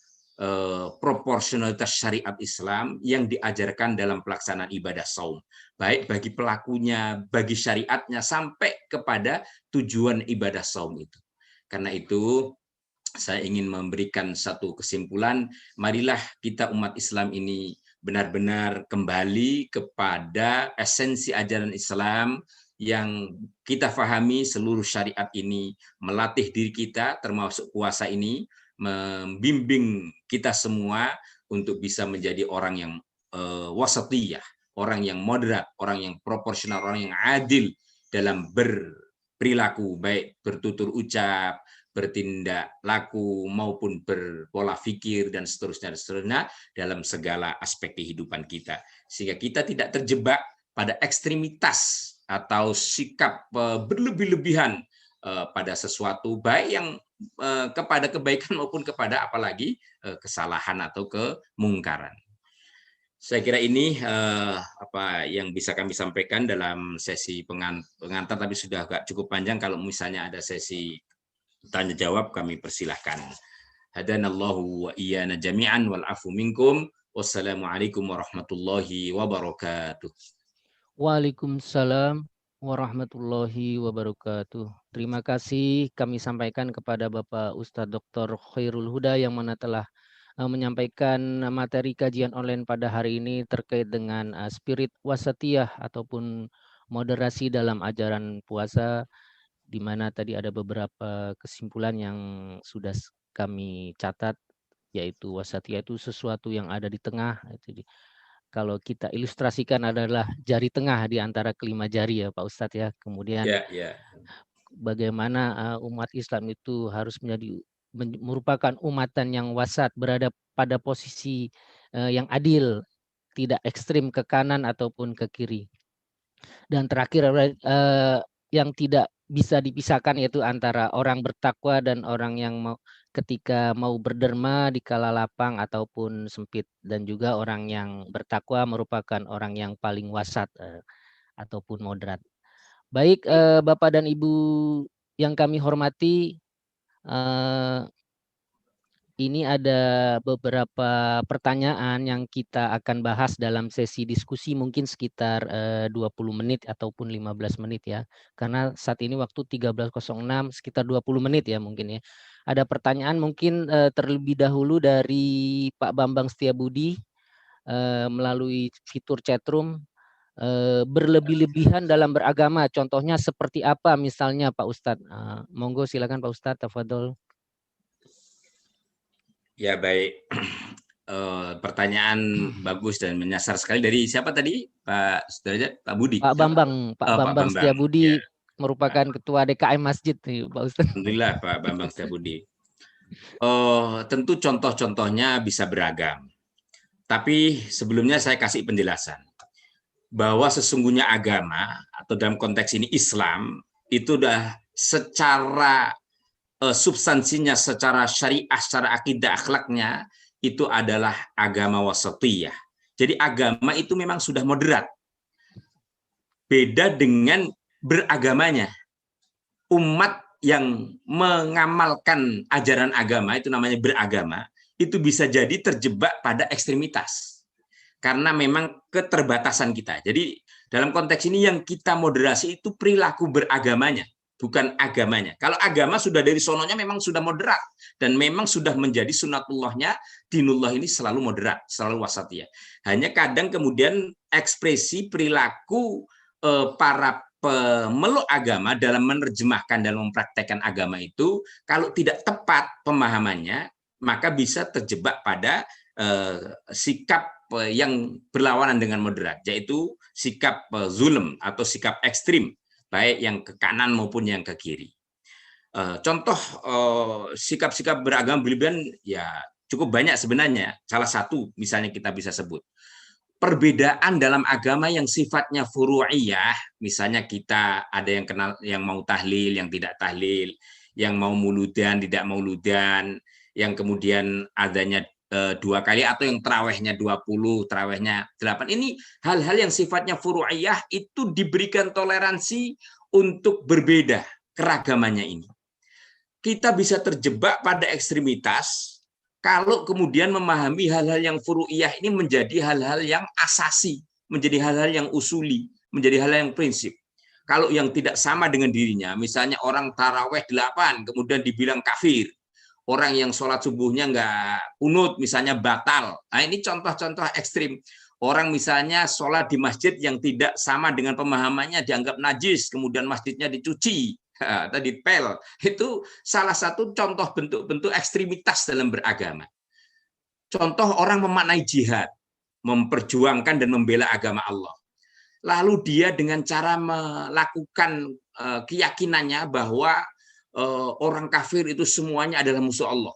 proporsionalitas syariat Islam yang diajarkan dalam pelaksanaan ibadah saum, baik bagi pelakunya, bagi syariatnya, sampai kepada tujuan ibadah saum itu. Karena itu saya ingin memberikan satu kesimpulan, marilah kita umat Islam ini benar-benar kembali kepada esensi ajaran Islam yang kita fahami. Seluruh syariat ini melatih diri kita, termasuk puasa ini, membimbing kita semua untuk bisa menjadi orang yang wasatiyah, orang yang moderat, orang yang proporsional, orang yang adil dalam berperilaku, baik bertutur ucap, bertindak laku, maupun berpola pikir, dan seterusnya dalam segala aspek kehidupan kita. Sehingga kita tidak terjebak pada ekstremitas atau sikap berlebih-lebihan pada sesuatu, baik yang kepada kebaikan maupun kepada apalagi kesalahan atau kemungkaran. Saya kira ini apa yang bisa kami sampaikan dalam sesi pengantar, tapi sudah agak cukup panjang. Kalau misalnya ada sesi tanya jawab, kami persilahkan. Hadanallahu wa iyana jami'an wal afu minkum. Wassalamualaikum warahmatullahi wabarakatuh. Waalaikumsalam warahmatullahi wabarakatuh. Terima kasih kami sampaikan kepada Bapak Ustadz Dr. Khairul Huda yang mana telah menyampaikan materi kajian online pada hari ini terkait dengan spirit wasatiyah ataupun moderasi dalam ajaran puasa. di mana tadi ada beberapa kesimpulan yang sudah kami catat, yaitu wasatiyah itu sesuatu yang ada di tengah. Kalau kita ilustrasikan adalah jari tengah di antara kelima jari ya Pak Ustadz ya. Kemudian Ya, ya. bagaimana umat Islam itu harus merupakan umatan yang wasat, berada pada posisi yang adil, tidak ekstrim ke kanan ataupun ke kiri. Dan terakhir yang tidak bisa dipisahkan yaitu antara orang bertakwa dan orang yang ketika mau berderma di kala lapang ataupun sempit, dan juga orang yang bertakwa merupakan orang yang paling wasat ataupun moderat. Baik Bapak dan Ibu yang kami hormati, ini ada beberapa pertanyaan yang kita akan bahas dalam sesi diskusi mungkin sekitar 20 menit ataupun 15 menit ya. Karena saat ini waktu 13.06, sekitar 20 menit ya mungkin ya. Ada pertanyaan mungkin terlebih dahulu dari Pak Bambang Setiabudi melalui fitur chatroom. Berlebih-lebihan dalam beragama, contohnya seperti apa misalnya Pak Ustadz? Monggo silakan Pak Ustadz, tafadhol. Ya, baik. Pertanyaan bagus dan menyasar sekali. Dari siapa tadi, Pak Sudrajat? Pak Budi? Pak Bambang, Pak Pak Bambang Bambang. Setiabudi Ya. merupakan ketua DKM Masjid nih, Pak Ustadz. Alhamdulillah Pak Bambang Setiabudi. Tentu contoh-contohnya bisa beragam. Tapi sebelumnya saya kasih penjelasan bahwa sesungguhnya agama atau dalam konteks ini Islam itu udah secara substansinya, secara syariah, secara akidah, akhlaknya itu adalah agama wasatiyah. Jadi agama itu memang sudah moderat. Beda dengan beragamanya. Umat yang mengamalkan ajaran agama itu namanya beragama, itu bisa jadi terjebak pada ekstremitas. Karena memang keterbatasan kita. Jadi dalam konteks ini yang kita moderasi itu perilaku beragamanya, bukan agamanya. Kalau agama sudah dari sononya memang sudah moderat dan memang sudah menjadi sunatullahnya, dinullah ini selalu moderat, selalu wasatiyah. Hanya kadang kemudian ekspresi perilaku para pemeluk agama dalam menerjemahkan dan mempraktekkan agama itu kalau tidak tepat pemahamannya, maka bisa terjebak pada sikap yang berlawanan dengan moderat, yaitu sikap zulm atau sikap ekstrim, baik yang ke kanan maupun yang ke kiri. Contoh sikap-sikap beragama berlebihan ya cukup banyak sebenarnya. Salah satu misalnya kita bisa sebut perbedaan dalam agama yang sifatnya furu'iyah, misalnya kita ada yang kenal yang mau tahlil, yang tidak tahlil, yang mau muludan, tidak muludan, yang kemudian adanya 2 kali atau yang terawihnya 20, terawihnya 8. Ini hal-hal yang sifatnya furu'iyah itu diberikan toleransi untuk berbeda keragamannya ini. Kita bisa terjebak pada ekstremitas kalau kemudian memahami hal-hal yang furu'iyah ini menjadi hal-hal yang asasi, menjadi hal-hal yang usuli, menjadi hal-hal yang prinsip. Kalau yang tidak sama dengan dirinya, misalnya orang taraweh 8, kemudian dibilang kafir. Orang yang sholat subuhnya nggak kunut, misalnya batal. Nah, ini contoh-contoh ekstrim. Orang misalnya sholat di masjid yang tidak sama dengan pemahamannya dianggap najis, kemudian masjidnya dicuci, atau dipel. Itu salah satu contoh bentuk-bentuk ekstremitas dalam beragama. Contoh orang memaknai jihad, memperjuangkan dan membela agama Allah. Lalu dia dengan cara melakukan keyakinannya bahwa orang kafir itu semuanya adalah musuh Allah.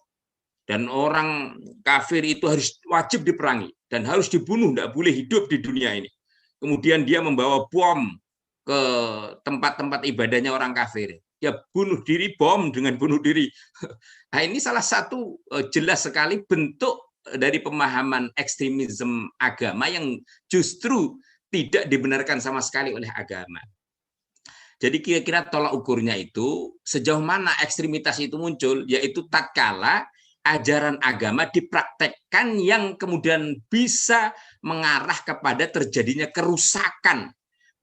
Dan orang kafir itu harus wajib diperangi dan harus dibunuh, tidak boleh hidup di dunia ini. Kemudian dia membawa bom ke tempat-tempat ibadahnya orang kafir. Ya bunuh diri, bom dengan bunuh diri. Nah, ini salah satu jelas sekali bentuk dari pemahaman ekstremisme agama yang justru tidak dibenarkan sama sekali oleh agama. Jadi kira-kira tolak ukurnya itu sejauh mana ekstremitas itu muncul, yaitu tatkala ajaran agama dipraktekkan yang kemudian bisa mengarah kepada terjadinya kerusakan,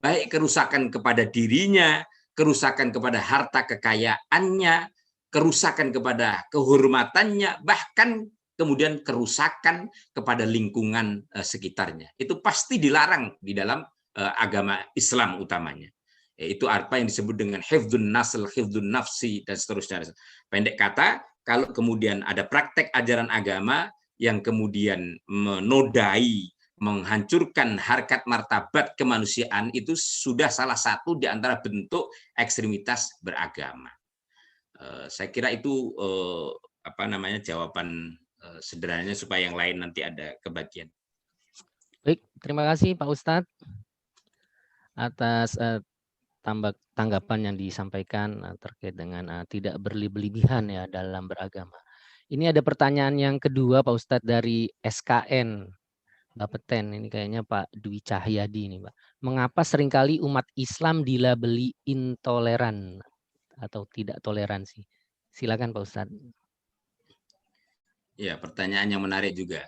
baik kerusakan kepada dirinya, kerusakan kepada harta kekayaannya, kerusakan kepada kehormatannya, bahkan kemudian kerusakan kepada lingkungan sekitarnya. Itu pasti dilarang di dalam agama Islam utamanya. Yaitu apa yang disebut dengan hifdzun nasl, hifdzun nafsi, dan seterusnya. Pendek kata, kalau kemudian ada praktek ajaran agama yang kemudian menodai, menghancurkan harkat martabat kemanusiaan, itu sudah salah satu di antara bentuk ekstremitas beragama. Saya kira itu jawaban sederhananya supaya yang lain nanti ada kebagian. Baik, terima kasih Pak Ustadz atas tanggapan yang disampaikan terkait dengan tidak berlebihan ya dalam beragama. Ini ada pertanyaan yang kedua Pak Ustadz dari SKN Bapeten, ini kayaknya Pak Dwi Cahyadi ini Pak. Mengapa seringkali umat Islam dilabeli intoleran atau tidak toleransi? Silakan Pak Ustadz. Ya, pertanyaan yang menarik juga.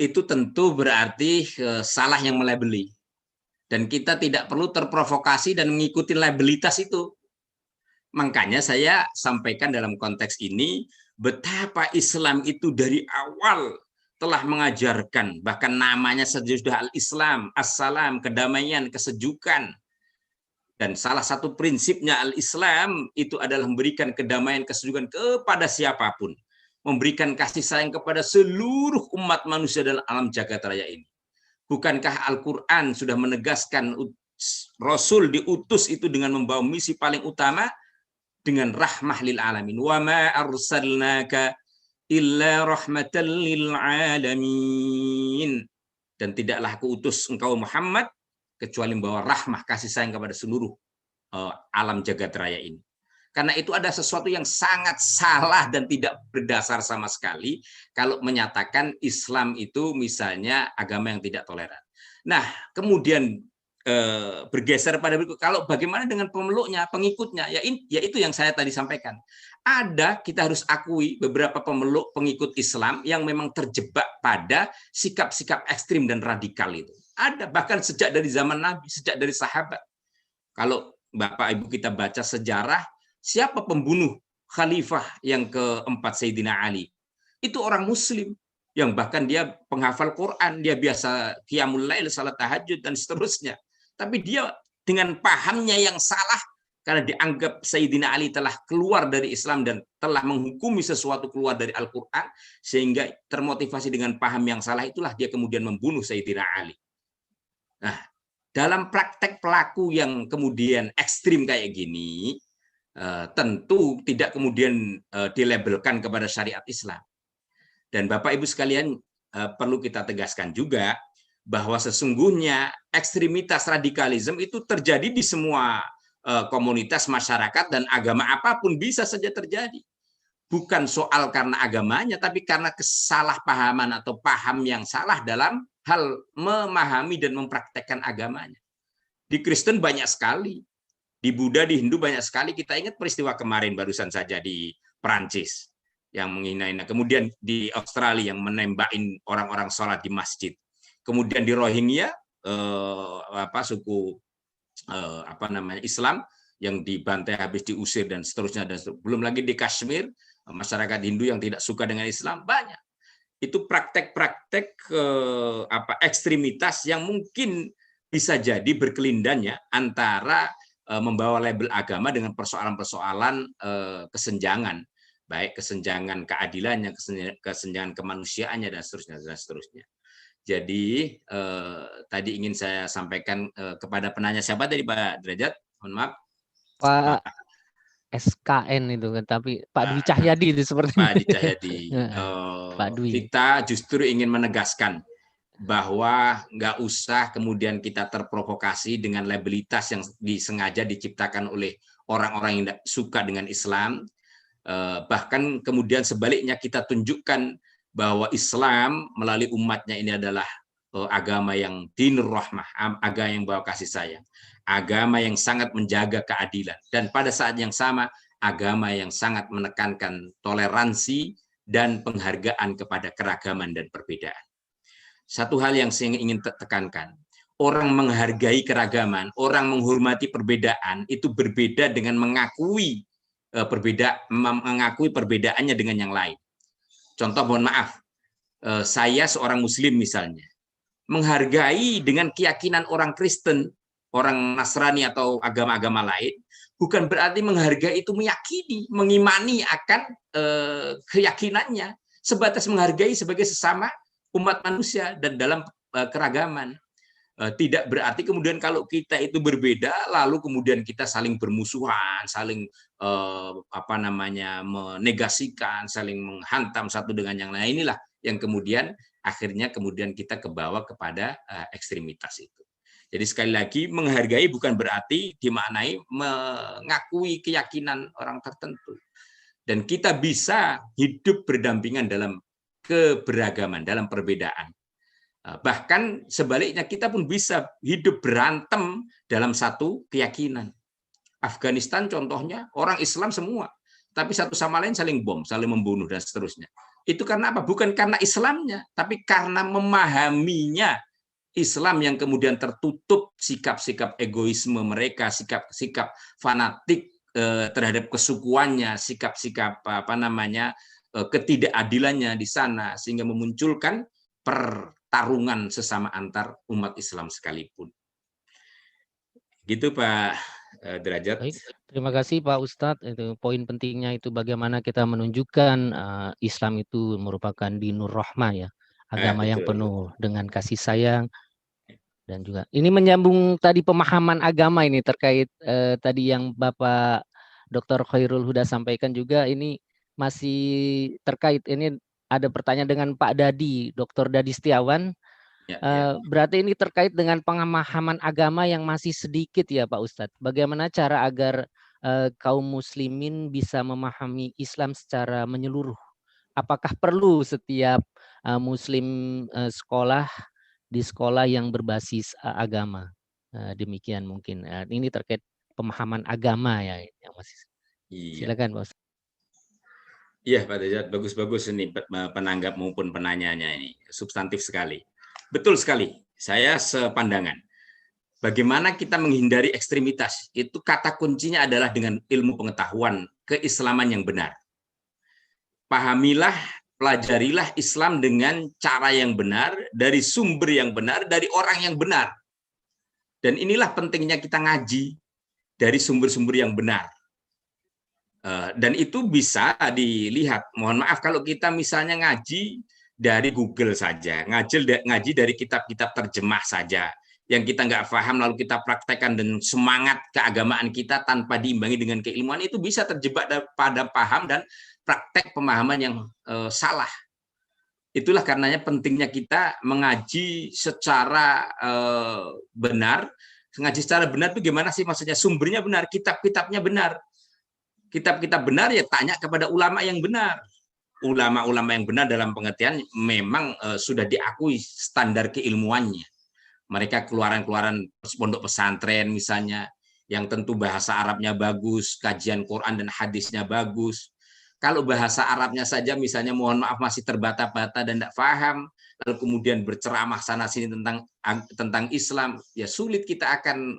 Itu tentu berarti salah yang melabeli. Dan kita tidak perlu terprovokasi dan mengikuti labelitas itu. Makanya saya sampaikan dalam konteks ini, betapa Islam itu dari awal telah mengajarkan, bahkan namanya saja sudah al-Islam, as-salam, kedamaian, kesejukan. Dan salah satu prinsipnya al-Islam itu adalah memberikan kedamaian, kesejukan kepada siapapun. Memberikan kasih sayang kepada seluruh umat manusia dalam alam jagat raya ini. Bukankah Al-Quran sudah menegaskan Rasul diutus itu dengan membawa misi paling utama dengan rahmah lil alamin. Wa ma arsalnaka illa rahmatan lil alamin. Dan tidaklah aku utus engkau Muhammad kecuali membawa rahmah kasih sayang kepada seluruh alam jagat raya ini. Karena itu ada sesuatu yang sangat salah dan tidak berdasar sama sekali kalau menyatakan Islam itu misalnya agama yang tidak toleran. Nah, kemudian bergeser pada berikut, kalau bagaimana dengan pemeluknya, pengikutnya, ya itu yang saya tadi sampaikan. Ada, kita harus akui beberapa pemeluk pengikut Islam yang memang terjebak pada sikap-sikap ekstrim dan radikal itu. Ada, bahkan sejak dari zaman Nabi, sejak dari sahabat. Kalau Bapak Ibu kita baca sejarah, siapa pembunuh khalifah yang keempat Sayyidina Ali? Itu orang Muslim yang bahkan dia penghafal Quran, dia biasa qiyamul lail, salat tahajud dan seterusnya. Tapi dia dengan pahamnya yang salah karena dianggap Sayyidina Ali telah keluar dari Islam dan telah menghukumi sesuatu keluar dari Al-Quran, sehingga termotivasi dengan paham yang salah itulah dia kemudian membunuh Sayyidina Ali. Nah, dalam praktek pelaku yang kemudian ekstrim kayak gini, tentu tidak kemudian dilabelkan kepada syariat Islam. Dan Bapak Ibu sekalian, perlu kita tegaskan juga bahwa sesungguhnya ekstremitas radikalisme itu terjadi di semua komunitas masyarakat dan agama apapun bisa saja terjadi. Bukan soal karena agamanya, tapi karena kesalahpahaman atau paham yang salah dalam hal memahami dan mempraktekkan agamanya. Di Kristen banyak sekali, di Buddha, di Hindu banyak sekali. Kita ingat peristiwa kemarin barusan saja di Perancis yang menghina-hina. Kemudian di Australia yang menembakin orang-orang sholat di masjid. Kemudian di Rohingya, suku Islam yang dibantai habis, diusir dan seterusnya. Belum lagi di Kashmir, masyarakat Hindu yang tidak suka dengan Islam banyak. Itu praktek-praktek ekstremitas yang mungkin bisa jadi berkelindannya antara membawa label agama dengan persoalan-persoalan kesenjangan, baik kesenjangan keadilannya, kesenjangan kemanusiaannya dan seterusnya. Jadi tadi ingin saya sampaikan kepada penanya, siapa tadi Pak Derajat? Mohon maaf. Pak SKN itu kan, tapi Pak Dwi Cahyadi itu seperti Pak Dwi Cahyadi. Pak Dwi. Kita justru ingin menegaskan bahwa nggak usah kemudian kita terprovokasi dengan labelitas yang disengaja diciptakan oleh orang-orang yang tidak suka dengan Islam. Bahkan kemudian sebaliknya kita tunjukkan bahwa Islam melalui umatnya ini adalah agama yang dinur rahmah, agama yang bawa kasih sayang, agama yang sangat menjaga keadilan, dan pada saat yang sama agama yang sangat menekankan toleransi dan penghargaan kepada keragaman dan perbedaan. Satu hal yang saya ingin tekankan, orang menghargai keragaman, orang menghormati perbedaan itu berbeda dengan mengakui perbedaannya dengan yang lain. Contoh, mohon maaf, saya seorang Muslim misalnya, menghargai dengan keyakinan orang Kristen, orang Nasrani atau agama-agama lain, bukan berarti menghargai itu meyakini, mengimani akan keyakinannya, sebatas menghargai sebagai sesama umat manusia dan dalam keragaman. Tidak berarti kemudian kalau kita itu berbeda, lalu kemudian kita saling bermusuhan, saling menegasikan, saling menghantam satu dengan yang lain. Inilah yang kemudian akhirnya kita kebawa kepada ekstremitas itu. Jadi sekali lagi, menghargai bukan berarti dimaknai mengakui keyakinan orang tertentu. Dan kita bisa hidup berdampingan dalam keberagaman, dalam perbedaan. Bahkan sebaliknya, kita pun bisa hidup berantem dalam satu keyakinan. Afghanistan contohnya, orang Islam semua, tapi satu sama lain saling bom, saling membunuh, dan seterusnya. Itu karena apa? Bukan karena Islamnya, tapi karena memahaminya Islam yang kemudian tertutup sikap-sikap egoisme mereka, sikap-sikap fanatik terhadap kesukuannya, sikap-sikap ketidakadilannya di sana, sehingga memunculkan pertarungan sesama antar umat Islam sekalipun. Gitu Pak Derajat. Baik, terima kasih Pak Ustadz. Itu poin pentingnya itu bagaimana kita menunjukkan Islam itu merupakan dinur rahmah ya, agama yang Betul. penuh dengan kasih sayang. Dan juga ini menyambung tadi pemahaman agama ini terkait tadi yang Bapak Dr. Khairul Huda sampaikan juga, ini masih terkait, ini ada pertanyaan dengan Pak Dadi, Dr. Dadi Setiawan. Berarti ini terkait dengan pemahaman agama yang masih sedikit ya Pak Ustadz. Bagaimana cara agar kaum muslimin bisa memahami Islam secara menyeluruh? Apakah perlu setiap muslim sekolah di sekolah yang berbasis agama? Demikian mungkin. Ini terkait pemahaman agama ya yang masih. Silakan Pak Ustadz. Iya Pak Derajat, bagus-bagus ini penanggap maupun penanyanya ini, substantif sekali. Betul sekali, saya sepandangan. Bagaimana kita menghindari ekstremitas? Itu kata kuncinya adalah dengan ilmu pengetahuan keislaman yang benar. Pahamilah, pelajarilah Islam dengan cara yang benar, dari sumber yang benar, dari orang yang benar. Dan inilah pentingnya kita ngaji dari sumber-sumber yang benar. Dan itu bisa dilihat. Mohon maaf kalau kita misalnya ngaji dari Google saja, ngaji dari kitab-kitab terjemah saja, yang kita nggak paham lalu kita praktekkan dan semangat keagamaan kita tanpa diimbangi dengan keilmuan, itu bisa terjebak pada paham dan praktek pemahaman yang salah. Itulah karenanya pentingnya kita mengaji secara benar. Ngaji secara benar itu gimana sih maksudnya? Sumbernya benar, kitab-kitabnya benar. Kitab-kitab benar ya tanya kepada ulama yang benar. Ulama-ulama yang benar dalam pengertian memang sudah diakui standar keilmuannya. Mereka keluaran-keluaran pondok pesantren misalnya, yang tentu bahasa Arabnya bagus, kajian Quran dan hadisnya bagus. Kalau bahasa Arabnya saja misalnya mohon maaf masih terbata-bata dan tidak paham, lalu kemudian berceramah sana sini tentang Islam, ya sulit kita akan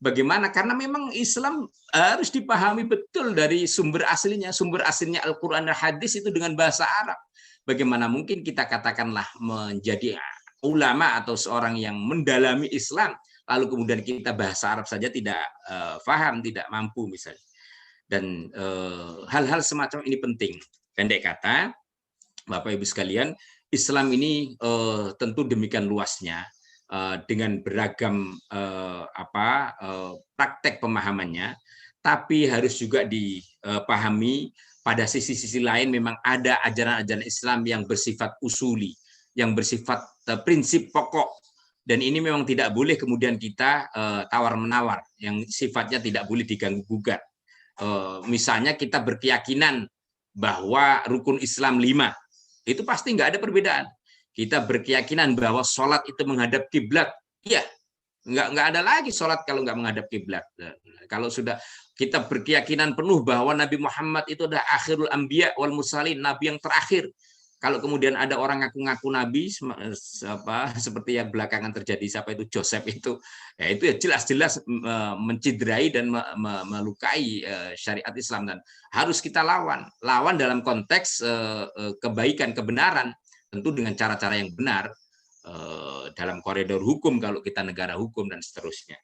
bagaimana? Karena memang Islam harus dipahami betul dari sumber aslinya. Sumber aslinya Al-Quran dan Hadis itu dengan bahasa Arab. Bagaimana mungkin kita katakanlah menjadi ulama atau seorang yang mendalami Islam, lalu kemudian kita bahasa Arab saja tidak paham, tidak mampu misalnya. Dan hal-hal semacam ini penting. Pendek kata, Bapak Ibu sekalian, Islam ini tentu demikian luasnya, dengan beragam praktek pemahamannya, tapi harus juga dipahami pada sisi-sisi lain memang ada ajaran-ajaran Islam yang bersifat usuli, yang bersifat prinsip pokok, dan ini memang tidak boleh kemudian kita tawar-menawar, yang sifatnya tidak boleh diganggu-gugat. Misalnya kita berkeyakinan bahwa rukun Islam 5, itu pasti nggak ada perbedaan. Kita berkeyakinan bahwa sholat itu menghadap kiblat, ya nggak ada lagi sholat kalau nggak menghadap kiblat. Kalau sudah kita berkeyakinan penuh bahwa Nabi Muhammad itu adalah akhirul anbiya wal mursalin, nabi yang terakhir. Kalau kemudian ada orang ngaku-ngaku nabi, seperti yang belakangan terjadi, siapa itu Joseph itu ya jelas-jelas menciderai dan melukai syariat Islam, dan harus kita lawan dalam konteks kebaikan, kebenaran, tentu dengan cara-cara yang benar, dalam koridor hukum kalau kita negara hukum dan seterusnya.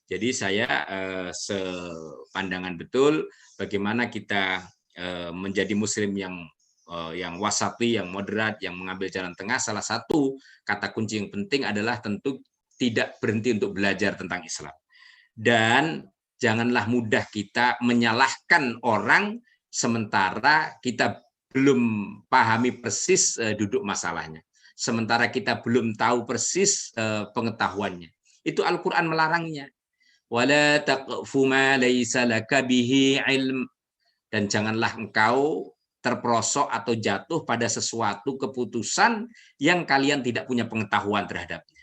Jadi saya sepandangan betul bagaimana kita menjadi muslim yang wasati, yang moderat, yang mengambil jalan tengah. Salah satu kata kunci yang penting adalah tentu tidak berhenti untuk belajar tentang Islam. Dan janganlah mudah kita menyalahkan orang sementara kita belum pahami persis duduk masalahnya. Sementara kita belum tahu persis pengetahuannya. Itu Al-Quran melarangnya. Wala taqfu ma laysa laka bihi ilm. Dan janganlah engkau terperosok atau jatuh pada sesuatu keputusan yang kalian tidak punya pengetahuan terhadapnya.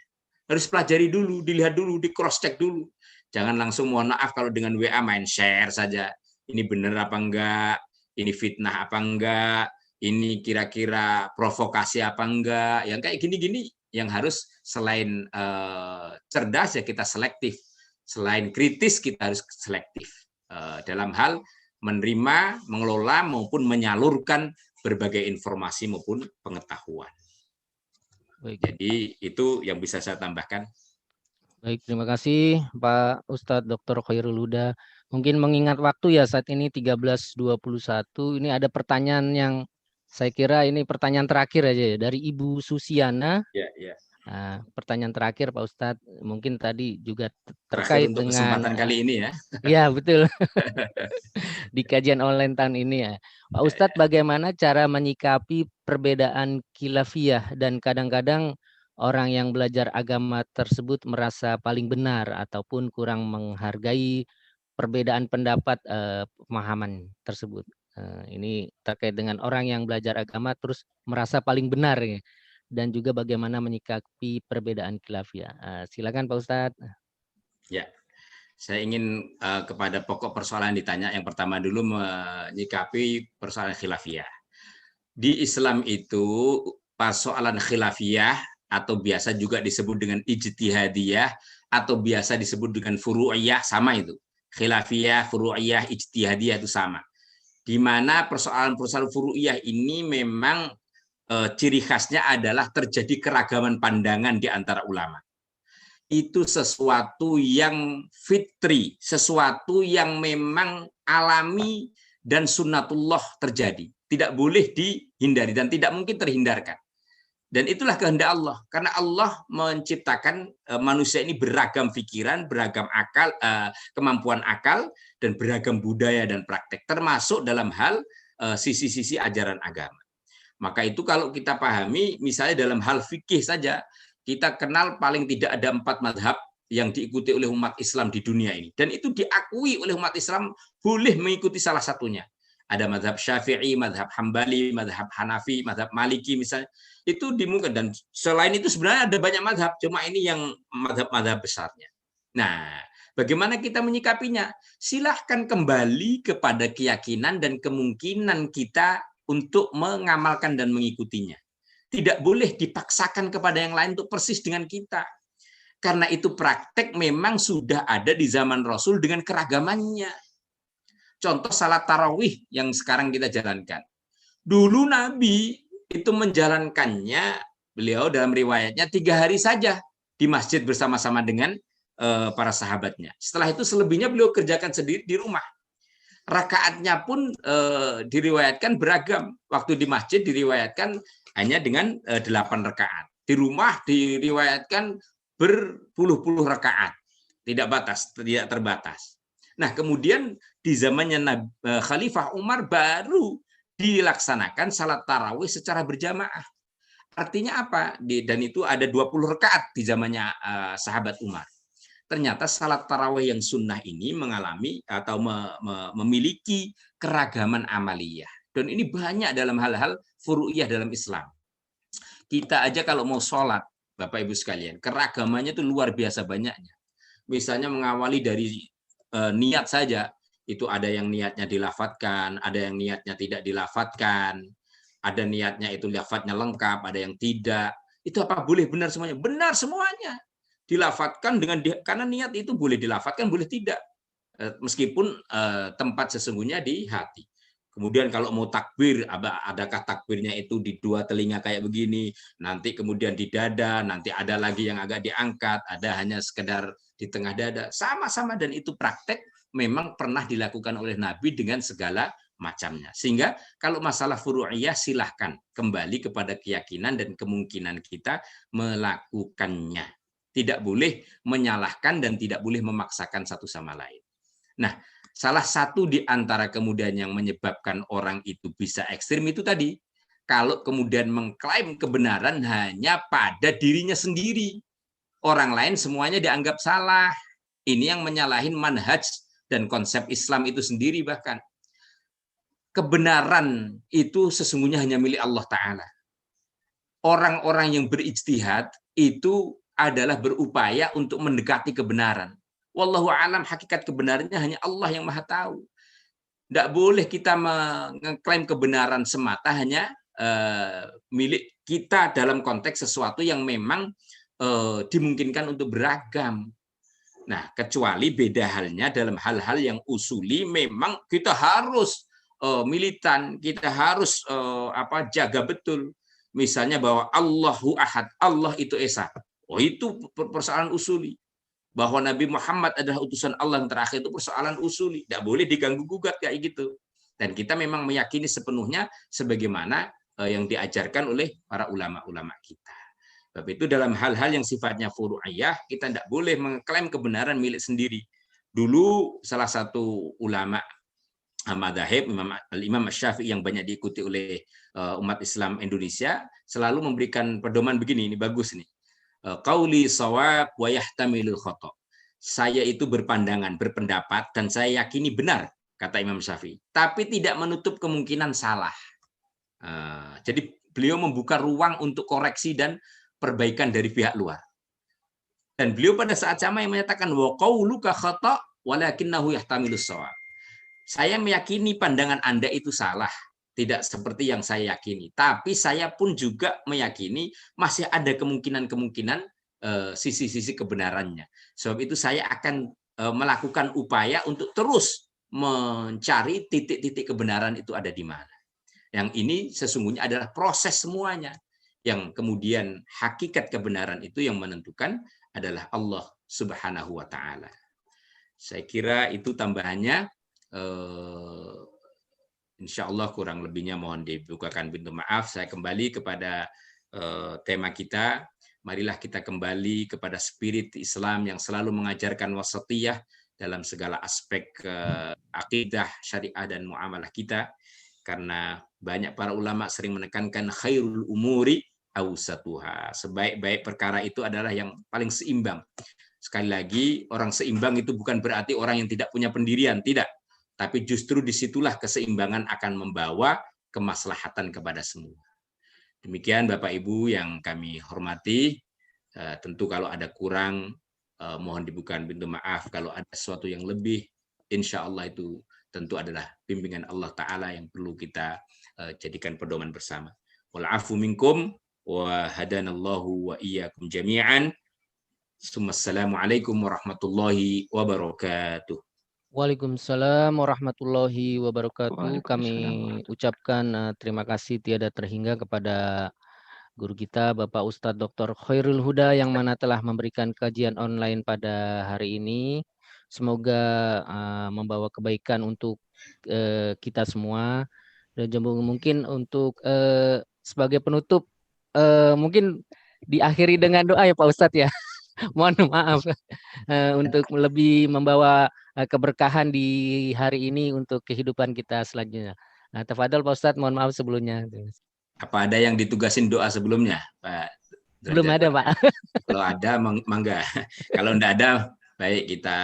Harus pelajari dulu, dilihat dulu, di cross check dulu. Jangan langsung mohon maaf kalau dengan WA main share saja. Ini benar apa enggak? Ini fitnah apa enggak? Ini kira-kira provokasi apa enggak? Yang kayak gini-gini yang harus selain cerdas ya kita selektif. Selain kritis kita harus selektif dalam hal menerima, mengelola maupun menyalurkan berbagai informasi maupun pengetahuan. Baik. Jadi itu yang bisa saya tambahkan. Baik, terima kasih Pak Ustadz Dr. Khairul Huda. Mungkin mengingat waktu ya saat ini 13.21, ini ada pertanyaan yang saya kira ini pertanyaan terakhir aja ya dari Ibu Susiana. Ya, ya. Nah, pertanyaan terakhir Pak Ustadz, mungkin tadi juga Terakhir terkait untuk dengan kesempatan kali ini ya. ya betul di kajian online tahun ini ya. Pak Ustadz, bagaimana cara menyikapi perbedaan khilafiyah dan kadang-kadang orang yang belajar agama tersebut merasa paling benar ataupun kurang menghargai perbedaan pendapat pemahaman tersebut. Ini terkait dengan orang yang belajar agama terus merasa paling benar ya. Dan juga bagaimana menyikapi perbedaan khilafiyah. Silakan Pak Ustadz. Ya, saya ingin kepada pokok persoalan ditanya. Yang pertama dulu menyikapi persoalan khilafiyah. Di Islam itu persoalan khilafiyah atau biasa juga disebut dengan ijtihadiyah atau biasa disebut dengan furu'iyah sama itu. Khilafiyah, furu'iyah, ijtihadiyah itu sama. Di mana persoalan-persoalan furu'iyah ini memang ciri khasnya adalah terjadi keragaman pandangan di antara ulama. Itu sesuatu yang fitri, sesuatu yang memang alami dan sunnatullah terjadi. Tidak boleh dihindari dan tidak mungkin terhindarkan. Dan itulah kehendak Allah. Karena Allah menciptakan manusia ini beragam pikiran, beragam akal, kemampuan akal, dan beragam budaya dan praktek. Termasuk dalam hal sisi-sisi ajaran agama. Maka itu kalau kita pahami, misalnya dalam hal fikih saja, kita kenal paling tidak ada 4 mazhab yang diikuti oleh umat Islam di dunia ini. Dan itu diakui oleh umat Islam boleh mengikuti salah satunya. Ada mazhab Syafi'i, mazhab Hambali, mazhab Hanafi, mazhab Maliki misalnya. Itu dimungkinkan. Dan selain itu sebenarnya ada banyak mazhab, cuma ini yang mazhab-mazhab besarnya. Nah, bagaimana kita menyikapinya? Silahkan kembali kepada keyakinan dan kemungkinan kita untuk mengamalkan dan mengikutinya. Tidak boleh dipaksakan kepada yang lain untuk persis dengan kita. Karena itu praktek memang sudah ada di zaman Rasul dengan keragamannya. Contoh salat tarawih yang sekarang kita jalankan. Dulu Nabi itu menjalankannya, beliau dalam riwayatnya 3 hari saja di masjid bersama-sama dengan para sahabatnya. Setelah itu selebihnya beliau kerjakan sendiri di rumah. Rakaatnya pun diriwayatkan beragam. Waktu di masjid diriwayatkan hanya dengan 8 rakaat. Di rumah diriwayatkan berpuluh-puluh rakaat. Tidak terbatas. Nah, kemudian di zamannya Khalifah Umar baru dilaksanakan salat tarawih secara berjamaah. Artinya apa? Dan itu ada 20 rakaat di zamannya sahabat Umar. Ternyata salat tarawih yang sunnah ini mengalami atau memiliki keragaman amaliyah. Dan ini banyak dalam hal-hal furu'iyah dalam Islam. Kita aja kalau mau sholat, Bapak Ibu sekalian, keragamannya itu luar biasa banyaknya. Misalnya mengawali dari niat saja, itu ada yang niatnya dilafatkan, ada yang niatnya tidak dilafatkan, ada niatnya itu lafadznya lengkap, ada yang tidak. Itu apa boleh benar semuanya? Benar semuanya. Dilafatkan karena niat itu boleh dilafatkan boleh tidak, meskipun tempat sesungguhnya di hati. Kemudian kalau mau takbir, adakah takbirnya itu di dua telinga kayak begini, nanti kemudian di dada, nanti ada lagi yang agak diangkat, ada hanya sekedar di tengah dada. Sama-sama, dan itu praktek memang pernah dilakukan oleh Nabi dengan segala macamnya. Sehingga kalau masalah furu'iyah silahkan kembali kepada keyakinan dan kemungkinan kita melakukannya. Tidak boleh menyalahkan dan tidak boleh memaksakan satu sama lain. Nah, salah satu di antara kemudian yang menyebabkan orang itu bisa ekstrim itu tadi, kalau kemudian mengklaim kebenaran hanya pada dirinya sendiri. Orang lain semuanya dianggap salah. Ini yang menyalahin manhaj dan konsep Islam itu sendiri bahkan. Kebenaran itu sesungguhnya hanya milik Allah Ta'ala. Orang-orang yang berijtihad itu adalah berupaya untuk mendekati kebenaran. Wallahu alam, hakikat kebenarannya hanya Allah yang Maha tahu. Tidak boleh kita mengklaim kebenaran semata hanya milik kita dalam konteks sesuatu yang memang dimungkinkan untuk beragam. Nah, kecuali beda halnya dalam hal-hal yang usuli, memang kita harus militan, kita harus jaga betul. Misalnya bahwa Allahu Ahad, Allah itu Esa. Oh, itu persoalan usuli. Bahwa Nabi Muhammad adalah utusan Allah yang terakhir, itu persoalan usuli. Tidak boleh diganggu-gugat kayak gitu. Dan kita memang meyakini sepenuhnya sebagaimana yang diajarkan oleh para ulama-ulama kita. Sebab itu dalam hal-hal yang sifatnya furu'iyah, kita tidak boleh mengklaim kebenaran milik sendiri. Dulu salah satu ulama madzhab, Imam Syafi'i yang banyak diikuti oleh umat Islam Indonesia, selalu memberikan pedoman begini, ini bagus nih. Qauli shawab wa yahtamilul khata. Saya itu berpandangan, berpendapat, dan saya yakini benar, kata Imam Syafi'i. Tapi tidak menutup kemungkinan salah. Jadi beliau membuka ruang untuk koreksi dan perbaikan dari pihak luar. Dan beliau pada saat sama yang menyatakan wa qauluka khata walakinnahu yahtamilus shawab. Saya meyakini pandangan Anda itu salah, tidak seperti yang saya yakini. Tapi saya pun juga meyakini masih ada kemungkinan-kemungkinan sisi-sisi kebenarannya. Sebab itu saya akan melakukan upaya untuk terus mencari titik-titik kebenaran itu ada di mana. Yang ini sesungguhnya adalah proses semuanya. Yang kemudian hakikat kebenaran itu yang menentukan adalah Allah Subhanahu wa Ta'ala. Saya kira itu tambahannya. Insya Allah kurang lebihnya mohon dibukakan pintu maaf. Saya kembali kepada tema kita. Marilah kita kembali kepada spirit Islam yang selalu mengajarkan wasatiyah dalam segala aspek akidah, syariah, dan muamalah kita. Karena banyak para ulama sering menekankan khairul umuri awsatuha. Sebaik-baik perkara itu adalah yang paling seimbang. Sekali lagi, orang seimbang itu bukan berarti orang yang tidak punya pendirian, tidak. Tapi justru disitulah keseimbangan akan membawa kemaslahatan kepada semua. Demikian Bapak Ibu yang kami hormati. Tentu kalau ada kurang, mohon dibukakan pintu maaf. Kalau ada sesuatu yang lebih, insya Allah itu tentu adalah bimbingan Allah Ta'ala yang perlu kita jadikan pedoman bersama. Wal'afu minkum wa hadanallahu wa iyyakum jami'an. Assalamualaikum warahmatullahi wabarakatuh. Waalaikumsalam warahmatullahi wabarakatuh. Kami ucapkan terima kasih tiada terhingga kepada guru kita Bapak Ustadz Dr. Khairul Huda yang mana telah memberikan kajian online pada hari ini. Semoga membawa kebaikan untuk kita semua. Dan mungkin untuk sebagai penutup, mungkin diakhiri dengan doa ya Pak Ustadz ya. Mohon maaf untuk lebih membawa keberkahan di hari ini untuk kehidupan kita selanjutnya. Nah, tafadhol Pak Ustadz, mohon maaf sebelumnya. Apa ada yang ditugasin doa sebelumnya, Pak? Belum ada, Pak. Kalau ada, mangga. Kalau tidak ada, baik kita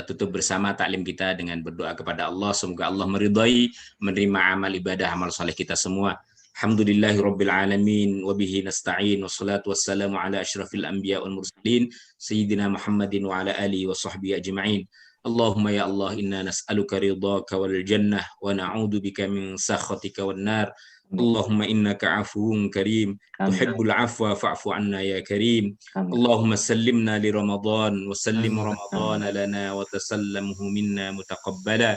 tutup bersama taklim kita dengan berdoa kepada Allah. Semoga Allah meridhai, menerima amal ibadah, amal soleh kita semua. Alhamdulillahi Rabbil Alamin, wabihi nasta'in, wassalatu wassalamu ala ashrafil anbiya wal mursalin, Sayyidina Muhammadin wa ala alihi wa sahbihi ajma'in. Allahumma ya Allah, inna nas'aluka ridhaka wal jannah, wa na'udhu bika min sakhatika wal nar. Allahumma innaka afuwun karim, tuhibbul afwa fa'fu anna ya karim. Allahumma sallimna li Ramadan, wa sallim Ramadan lana, wa tasallamhu minna mutaqabbala.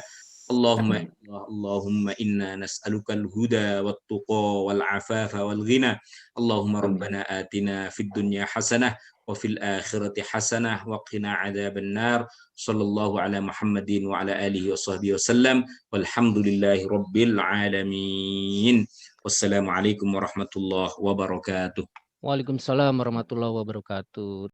Allahumma inna nas'alukal huda wat tuqa wal afafa wal ghina. Allahumma rabbana atina fid dunya hasanah wa fil akhirati hasanah wa qina adzaban nar. Sallallahu ala Muhammadin wa ala alihi wa sahbihi wasallam. Walhamdulillahi rabbil alamin. Wassalamualaikum warahmatullahi wabarakatuh. Waalaikumsalam warahmatullahi wabarakatuh.